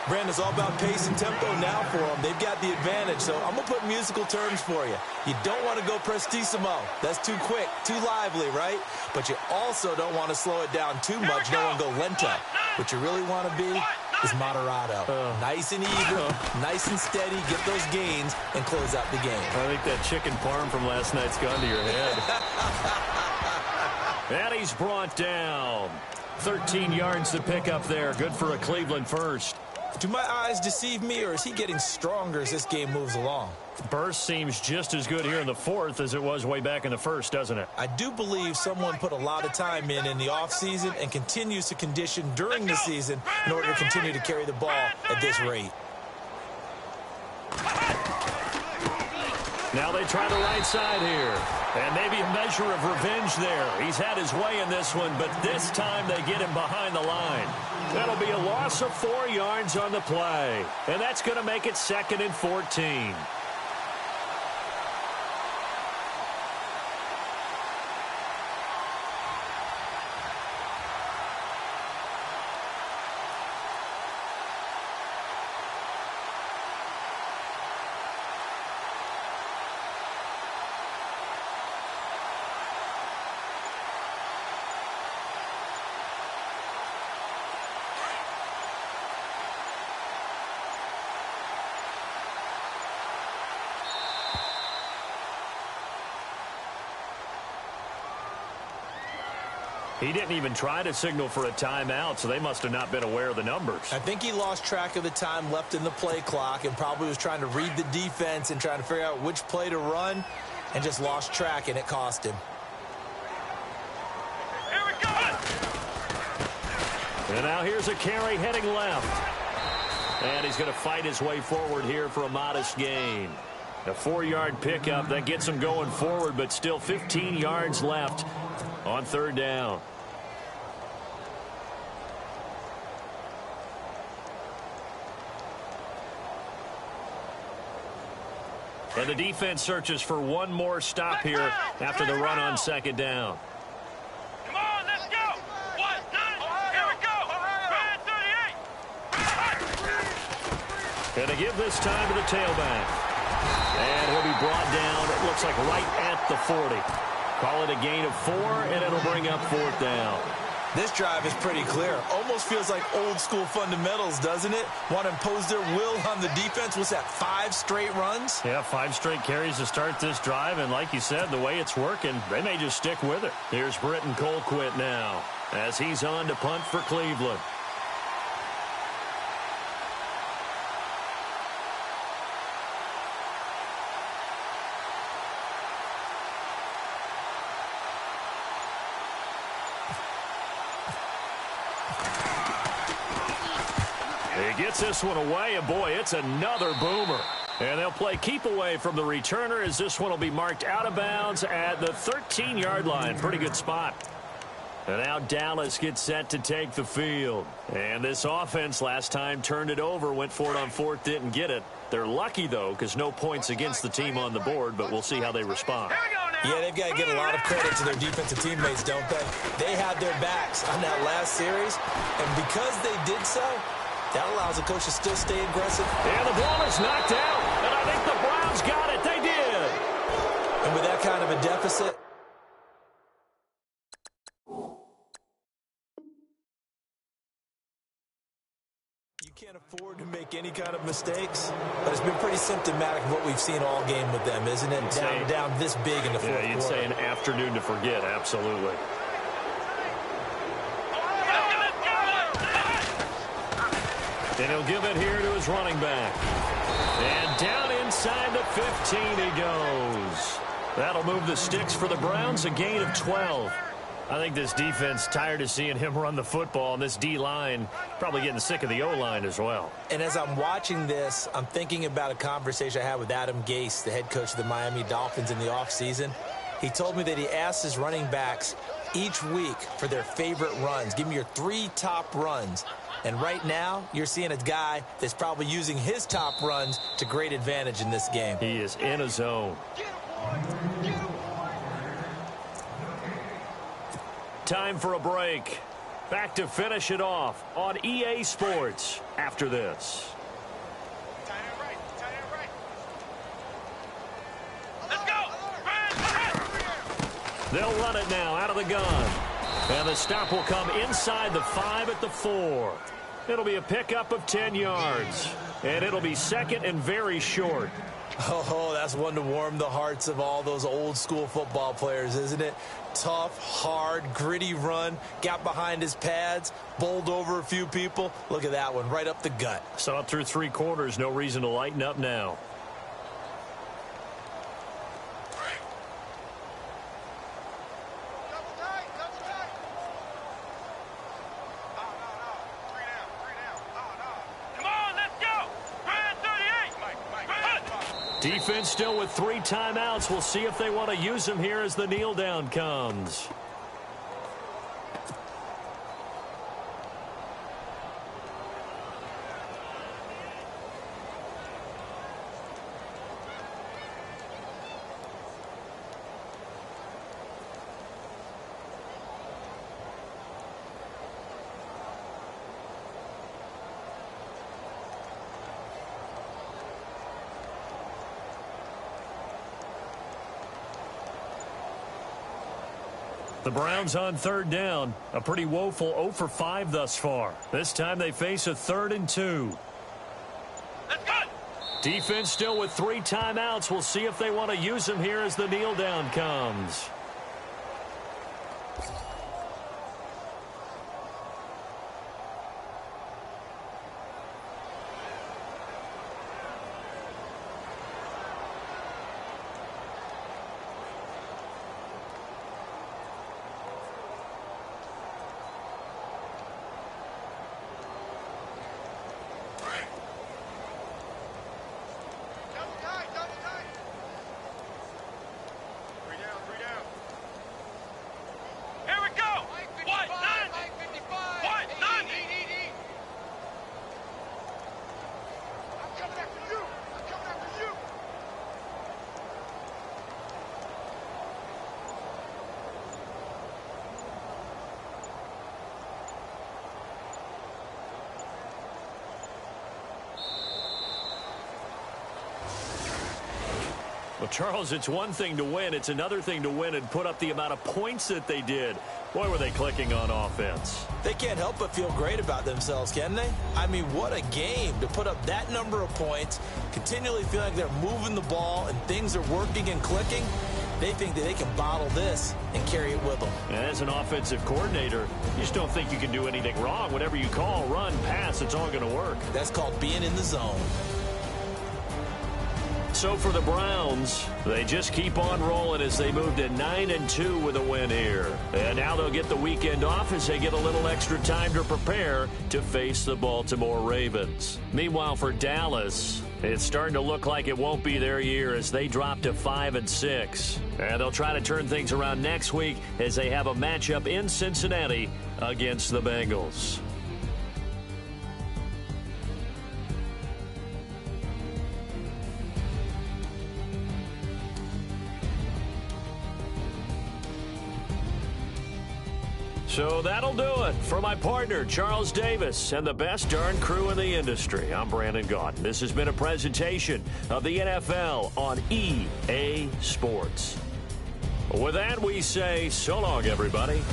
Brandon's all about pace and tempo now for them. They've got the advantage, so I'm going to put musical terms for you. You don't want to go prestissimo. That's too quick, too lively, right? But you also don't want to slow it down too much. No one go lento. What you really want to be is moderato. Nice and even, nice and steady. Get those gains and close out the game. I think that chicken parm from last night's gone to your head. And he's brought down. 13 yards to pick up there. Good for a Cleveland first. Do my eyes deceive me, or is he getting stronger as this game moves along? Burst seems just as good here in the fourth as it was way back in the first, doesn't it? I do believe someone put a lot of time in the offseason and continues to condition during the season in order to continue to carry the ball at this rate. Now they try the right side here. And maybe a measure of revenge there. He's had his way in this one, but this time they get him behind the line. That'll be a loss of 4 yards on the play. And that's going to make it 2nd and 14. He didn't even try to signal for a timeout, so they must have not been aware of the numbers. I think he lost track of the time left in the play clock and probably was trying to read the defense and trying to figure out which play to run and just lost track, and it cost him. Here we go! And now here's a carry heading left. And he's going to fight his way forward here for a modest gain. A 4-yard pickup that gets him going forward, but still 15 yards left on third down. And the defense searches for one more stop here after the run on second down. Come on, let's go! 1, 2, here we go! Run 38! And they give this time to the tailback. And he'll be brought down, it looks like right at the 40. Call it a gain of 4, and it'll bring up fourth down. This drive is pretty clear. Almost feels like old school fundamentals, doesn't it? Want to impose their will on the defense. What's that, 5 straight runs? Yeah, 5 straight carries to start this drive, and like you said, the way it's working, they may just stick with it. Here's Britton Colquitt now as he's on to punt for Cleveland. He gets this one away, and boy, it's another boomer. And they'll play keep away from the returner as this one will be marked out of bounds at the 13-yard line. Pretty good spot. And now Dallas gets set to take the field. And this offense last time turned it over, went for it on 4th, didn't get it. They're lucky, though, because no points against the team on the board, but we'll see how they respond. Yeah, they've got to give a lot of credit to their defensive teammates, don't they? They had their backs on that last series, and because they did so, that allows the coach to still stay aggressive. And the ball is knocked out, and I think the Browns got it. They did. And with that kind of a deficit, you can't afford to make any kind of mistakes, but it's been pretty symptomatic of what we've seen all game with them, isn't it? Down this big in the fourth quarter. Yeah, you'd say an afternoon to forget, absolutely. And he'll give it here to his running back. And down inside the 15 he goes. That'll move the sticks for the Browns, a gain of 12. I think this defense tired of seeing him run the football, and this D-line probably getting sick of the O-line as well. And as I'm watching this, I'm thinking about a conversation I had with Adam Gase, the head coach of the Miami Dolphins in the offseason. He told me that he asked his running backs each week for their favorite runs. Give me your 3 top runs. And right now, you're seeing a guy that's probably using his top runs to great advantage in this game. He is in a zone. Time for a break. Back to finish it off on EA Sports after this. Let's go! They'll run it now out of the gun. And the stop will come inside the 5 at the 4. It'll be a pickup of 10 yards. And it'll be second and very short. Oh, that's one to warm the hearts of all those old school football players, isn't it? Tough, hard, gritty run. Got behind his pads, bowled over a few people. Look at that one, right up the gut. Saw it through 3 quarters. No reason to lighten up now. Defense still with 3 timeouts. We'll see if they want to use them here as the kneel down comes. The Browns on 3rd down. A pretty woeful 0 for 5 thus far. This time they face a 3rd and 2. Let's go! Defense still with 3 timeouts. We'll see if they want to use them here as the kneel down comes. Well, Charles, it's one thing to win. It's another thing to win and put up the amount of points that they did. Boy, were they clicking on offense. They can't help but feel great about themselves, can they? I mean, what a game to put up that number of points, continually feel like they're moving the ball and things are working and clicking. They think that they can bottle this and carry it with them. And as an offensive coordinator, you just don't think you can do anything wrong. Whatever you call, run, pass, it's all going to work. That's called being in the zone. So for the Browns, they just keep on rolling as they move to 9-2 with a win here. And now they'll get the weekend off as they get a little extra time to prepare to face the Baltimore Ravens. Meanwhile, for Dallas, it's starting to look like it won't be their year as they drop to 5-6. And they'll try to turn things around next week as they have a matchup in Cincinnati against the Bengals. So that'll do it. For my partner, Charles Davis, and the best darn crew in the industry, I'm Brandon Gaudin. This has been a presentation of the NFL on EA Sports. With that, we say so long, everybody.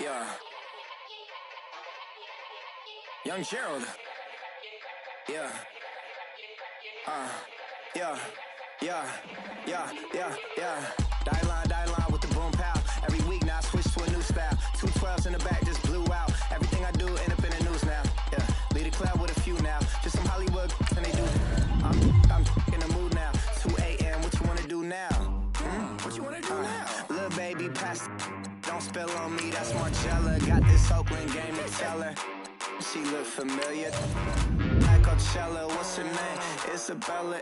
Yeah. Young Gerald. Yeah. Yeah. Die line with the boom pow. Every week now I switch to a new style. 212s in the back just blew out. Everything I do end up in the news now. Yeah. Lead a club with a few now. Just some Hollywood and they do. I'm in the mood now. 2 a.m. What you wanna do now? What you wanna do now? Little baby pass. Don't spill on me, that's Marcella. Got this Oakland game to tell her. She look familiar. At Coachella, what's her name? Isabella,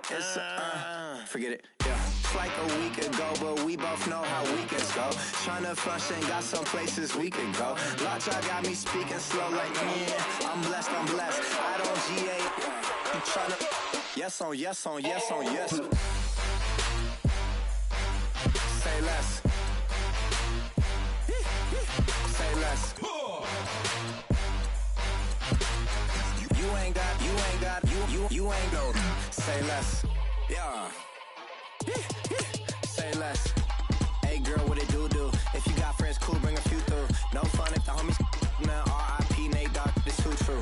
forget it, yeah. It's like a week ago, but we both know how weekends go. Tryna function, got some places we could go. Lockjaw got me speaking slow like, yeah, I'm blessed. I don't GA, I'm tryna, yes on yes. Say less. Say less. You ain't go. Say less. Yeah. Say less. Hey girl, what it do? If you got friends, cool, bring a few through. No fun if the homies, man. R.I.P. Nate Dogg, this too true.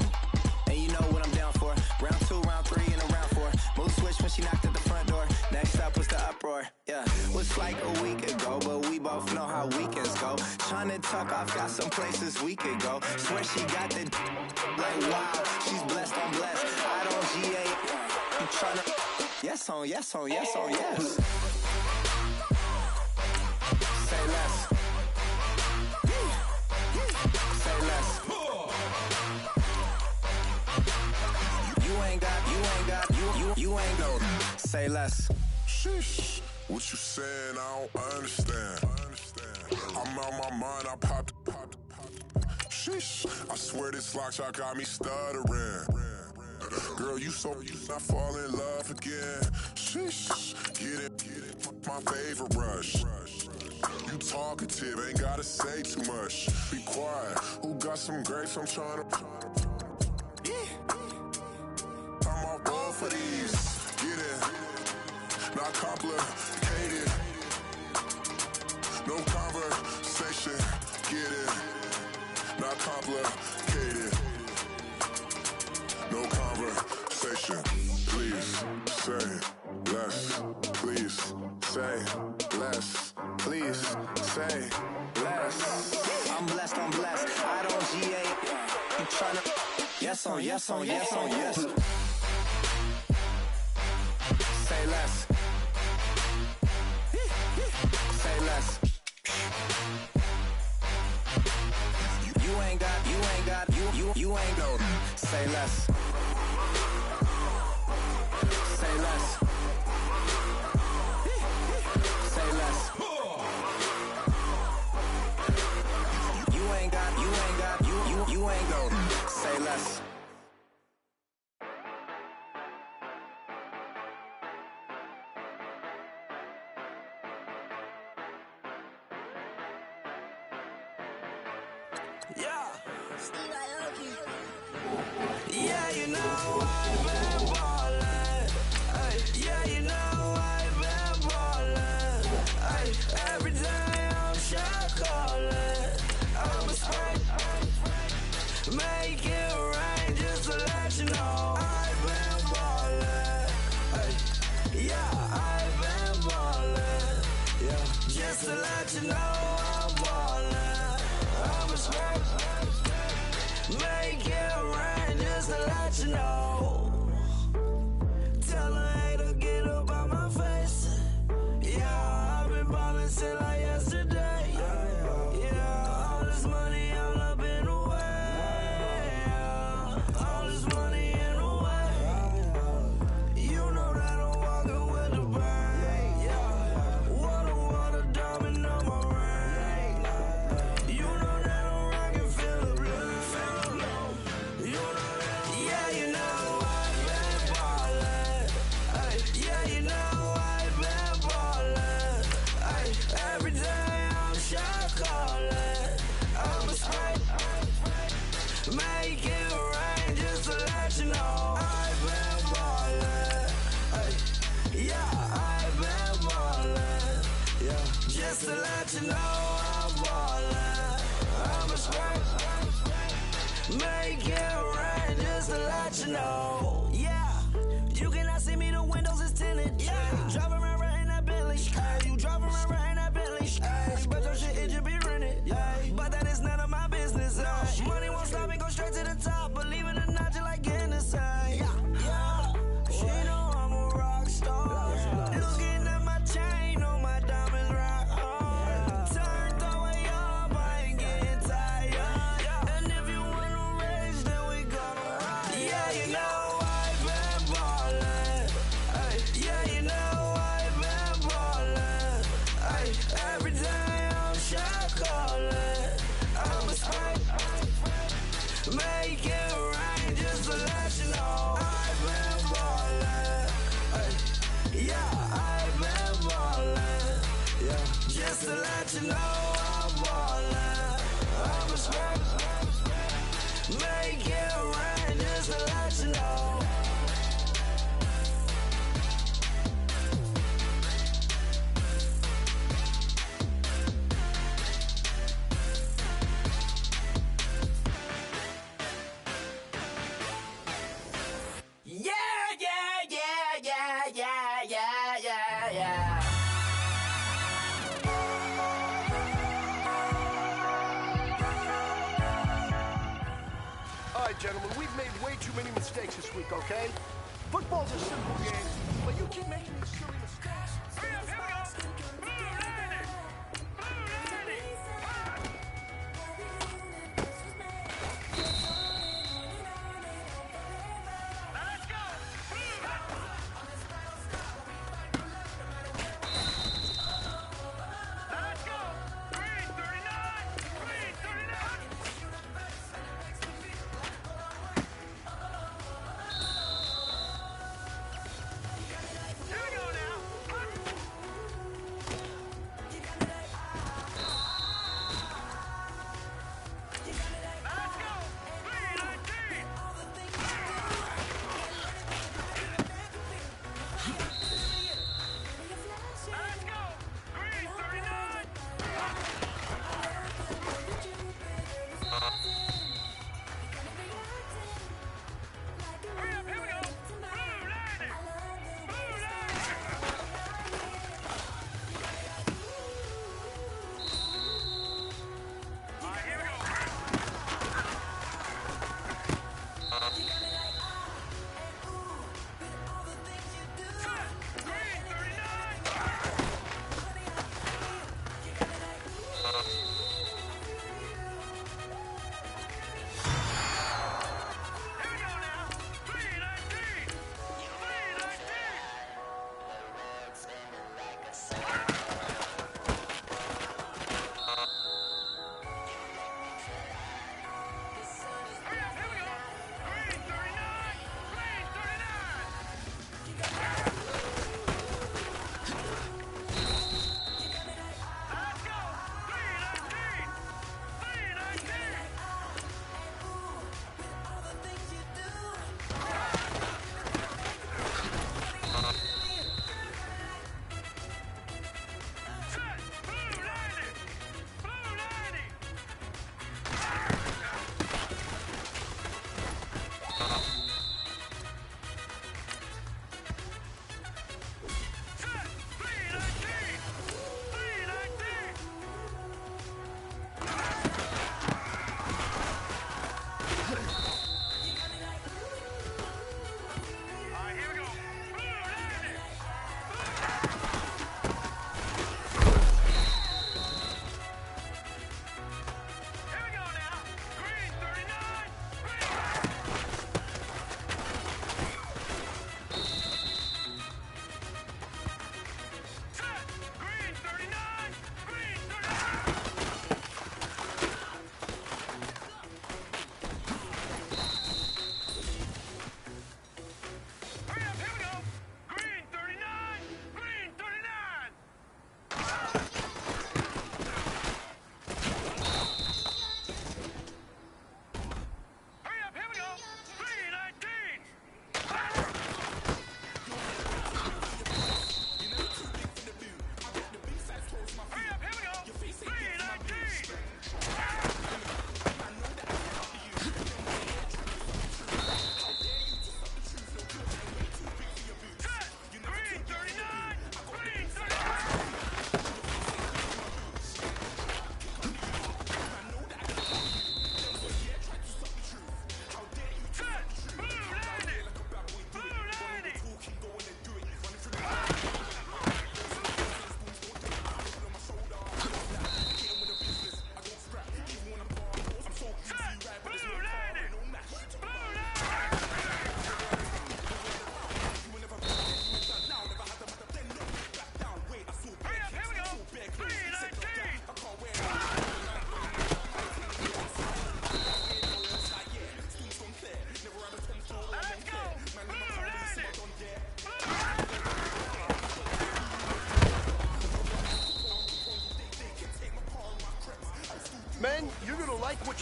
And you know what I'm down for. Round 2, round 3, and a round 4. Mood switch when she knocked at the front door. Next up was the uproar. Yeah, was like a week ago, but we both know how weekends go. Tryna tuck off, got some places we could go. Swear she got the like wow, she's blessed, I'm blessed. I don't GA, I'm tryna yes on yes. Say less. Say less. You ain't go. Say less. Sheesh. What you saying? I don't understand. I'm out my mind. I popped. Sheesh. I swear this lockjaw got me stuttering. Girl, you I fall in love again. Sheesh. Get it. My favorite rush. You talkative, ain't gotta say too much. Be quiet. Who got some grapes? I'm trying to. I'm all ball for these. Get it. Not complicated. No conversation. Get it. Not complicated. No conversation. Please say less. Please say less. Please say less. I'm blessed, I'm blessed. I don't GA. You tryna. Yes on yes on yes on yes. Say less. Say less. You ain't got, you ain't go. Say less. Say less. Say less. You ain't got, you ain't go. Say less. Yeah. Yeah, you know I've been ballin'. Ay, yeah, you know I've been ballin'. Ay, every day I'm shot callin'. I'm a spray. Make it rain just to let you know I've been ballin'. Ay, yeah, I've been ballin'. Yeah, just to let you know I'm ballin'. I'm a spray. Make it rain just to let you know. Tell a hater get up on my face. Yeah, I've been ballin' since like yesterday. Yeah, all this money all up in the way. Yeah, all this money in the way. You know that I'm walking with the bank. Yeah, water, diamond on my ring. You know that I'm rockin' feel the blue. You know that, yeah, you know I've been ballin'. Ay, yeah, you know I've been ballin'. Ay, every day I'm shot callin'. I'm a spray. Make it rain just to let you know I've been ballin'. Ay, yeah, I've been ballin'. Yeah, just to let you know I'm ballin'. I'm a spray. Make it rain just to let you know. Yeah, you cannot see me, the windows is tinted. Yeah, driving around right in that Bentley. Ay, you driving around right in that Bentley. Ay, but your shit, it just be rented. Yeah, but that is none of my business. Ay, money won't stop me, go straight to the top. Believe it or not, you like getting the same. Yeah, she know I'm a rock star. Looking at my chain, on my diamonds rock hard. Turned the way up, I ain't getting tired. And if you wanna raise, then we gonna ride. Yeah, you know I've been ballin'. Ay, yeah, you know I've been ballin'. Ay, every day I'm shot callin'. I'm a spray. Make it rain just to let you know I've been ballin'. Ay, yeah, I've been ballin'. Yeah, just to let you know I'm ballin'. I'm a spray. Make it rain just to let you know. Yeah, yeah, yeah, yeah, yeah, yeah, yeah, yeah. All right, gentlemen, we've made way too many mistakes this week, okay? Football's a simple game, but you keep making these silly mistakes. Hurry up, here we go. Blue Randy. Blue Randy. Let's go. Let's go. 339. 339. Here we go now.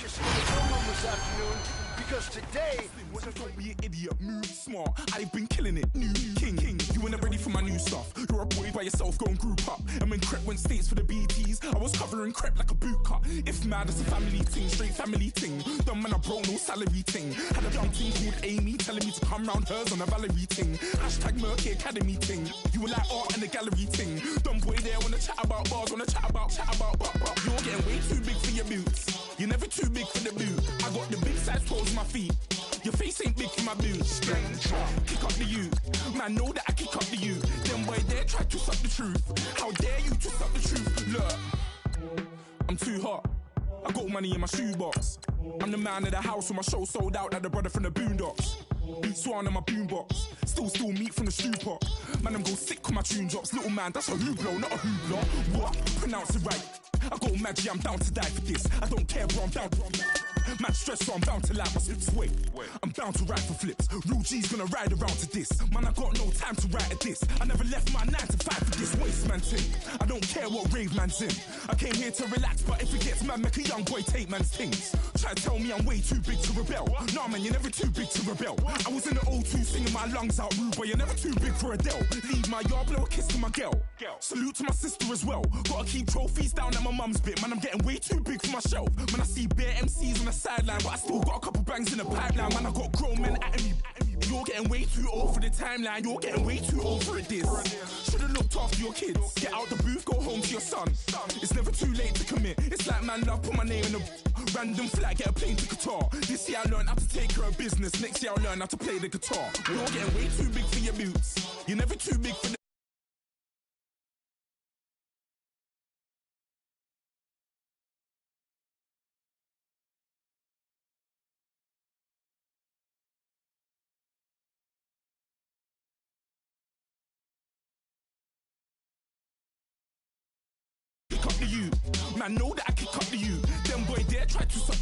you see the film room this afternoon, because today was a... Don't be an idiot, move smart. I've been killing it, new king. You weren't ready for my new stuff. You're a boy by yourself, go and group up. And when Crep went states for the BTs, I was covering Crep like a boot cut. If mad, it's a family ting, straight family ting. Dumb man, I broke no salary ting. Had a young ting called Amy telling me to come round hers on a Valerie ting. Hashtag Murky Academy ting. You were like art and the gallery ting. Dumb boy there wanna chat about bars, wanna chat about. You're getting way too big for your boots. You're never too big for the boot. I got the big size toes on my feet. Your face ain't big for my boots. Kick up the you. Man, know that I kick up the you. Them boy there try to suck the truth. How dare you to suck the truth? Look, I'm too hot. I got money in my shoebox. I'm the man of the house when my show sold out like the brother from the Boondocks. Beat Swan in my boombox. Still meat from the stew pot. Man, I'm go sick when my tune drops. Little man, that's a hooplo, not a hoopla. What? Pronounce it right. I got magic, I'm down to die for this. I don't care, bro, I'm down. Man stressed, so I'm bound to like my slips. Wait, I'm bound to ride for flips. Real G's gonna ride around to this. Man, I got no time to write at this. I never left my 9 to 5 for this waste man thing. I don't care what rave man's in. I came here to relax, but if it gets mad, make a young boy take man's things. Try to tell me I'm way too big to rebel. Nah, man, you're never too big to rebel. I was in the O2 singing my lungs out, rude, but you're never too big for Adele. Leave my yard, blow a kiss to my girl. Salute to my sister as well. Gotta keep trophies down at my mum's bit. Man, I'm getting way too big for my shelf. Man, I see bare MCs on the sideline, but I still got a couple bangs in the pipeline. Man, I got grown men at me. You're getting way too old for the timeline. You're getting way too old for this. Should've looked after your kids. Get out the booth, go home to your son. It's never too late to commit. It's like, man, love, put my name in a random flag, get a plane to Qatar. This year I learned how to take care of business. Next year I'll learn how to play the guitar. You're getting way too big for your boots. You're never too big for the... Kick up the you. Man, know that I kick up the you. Them boy there try to suck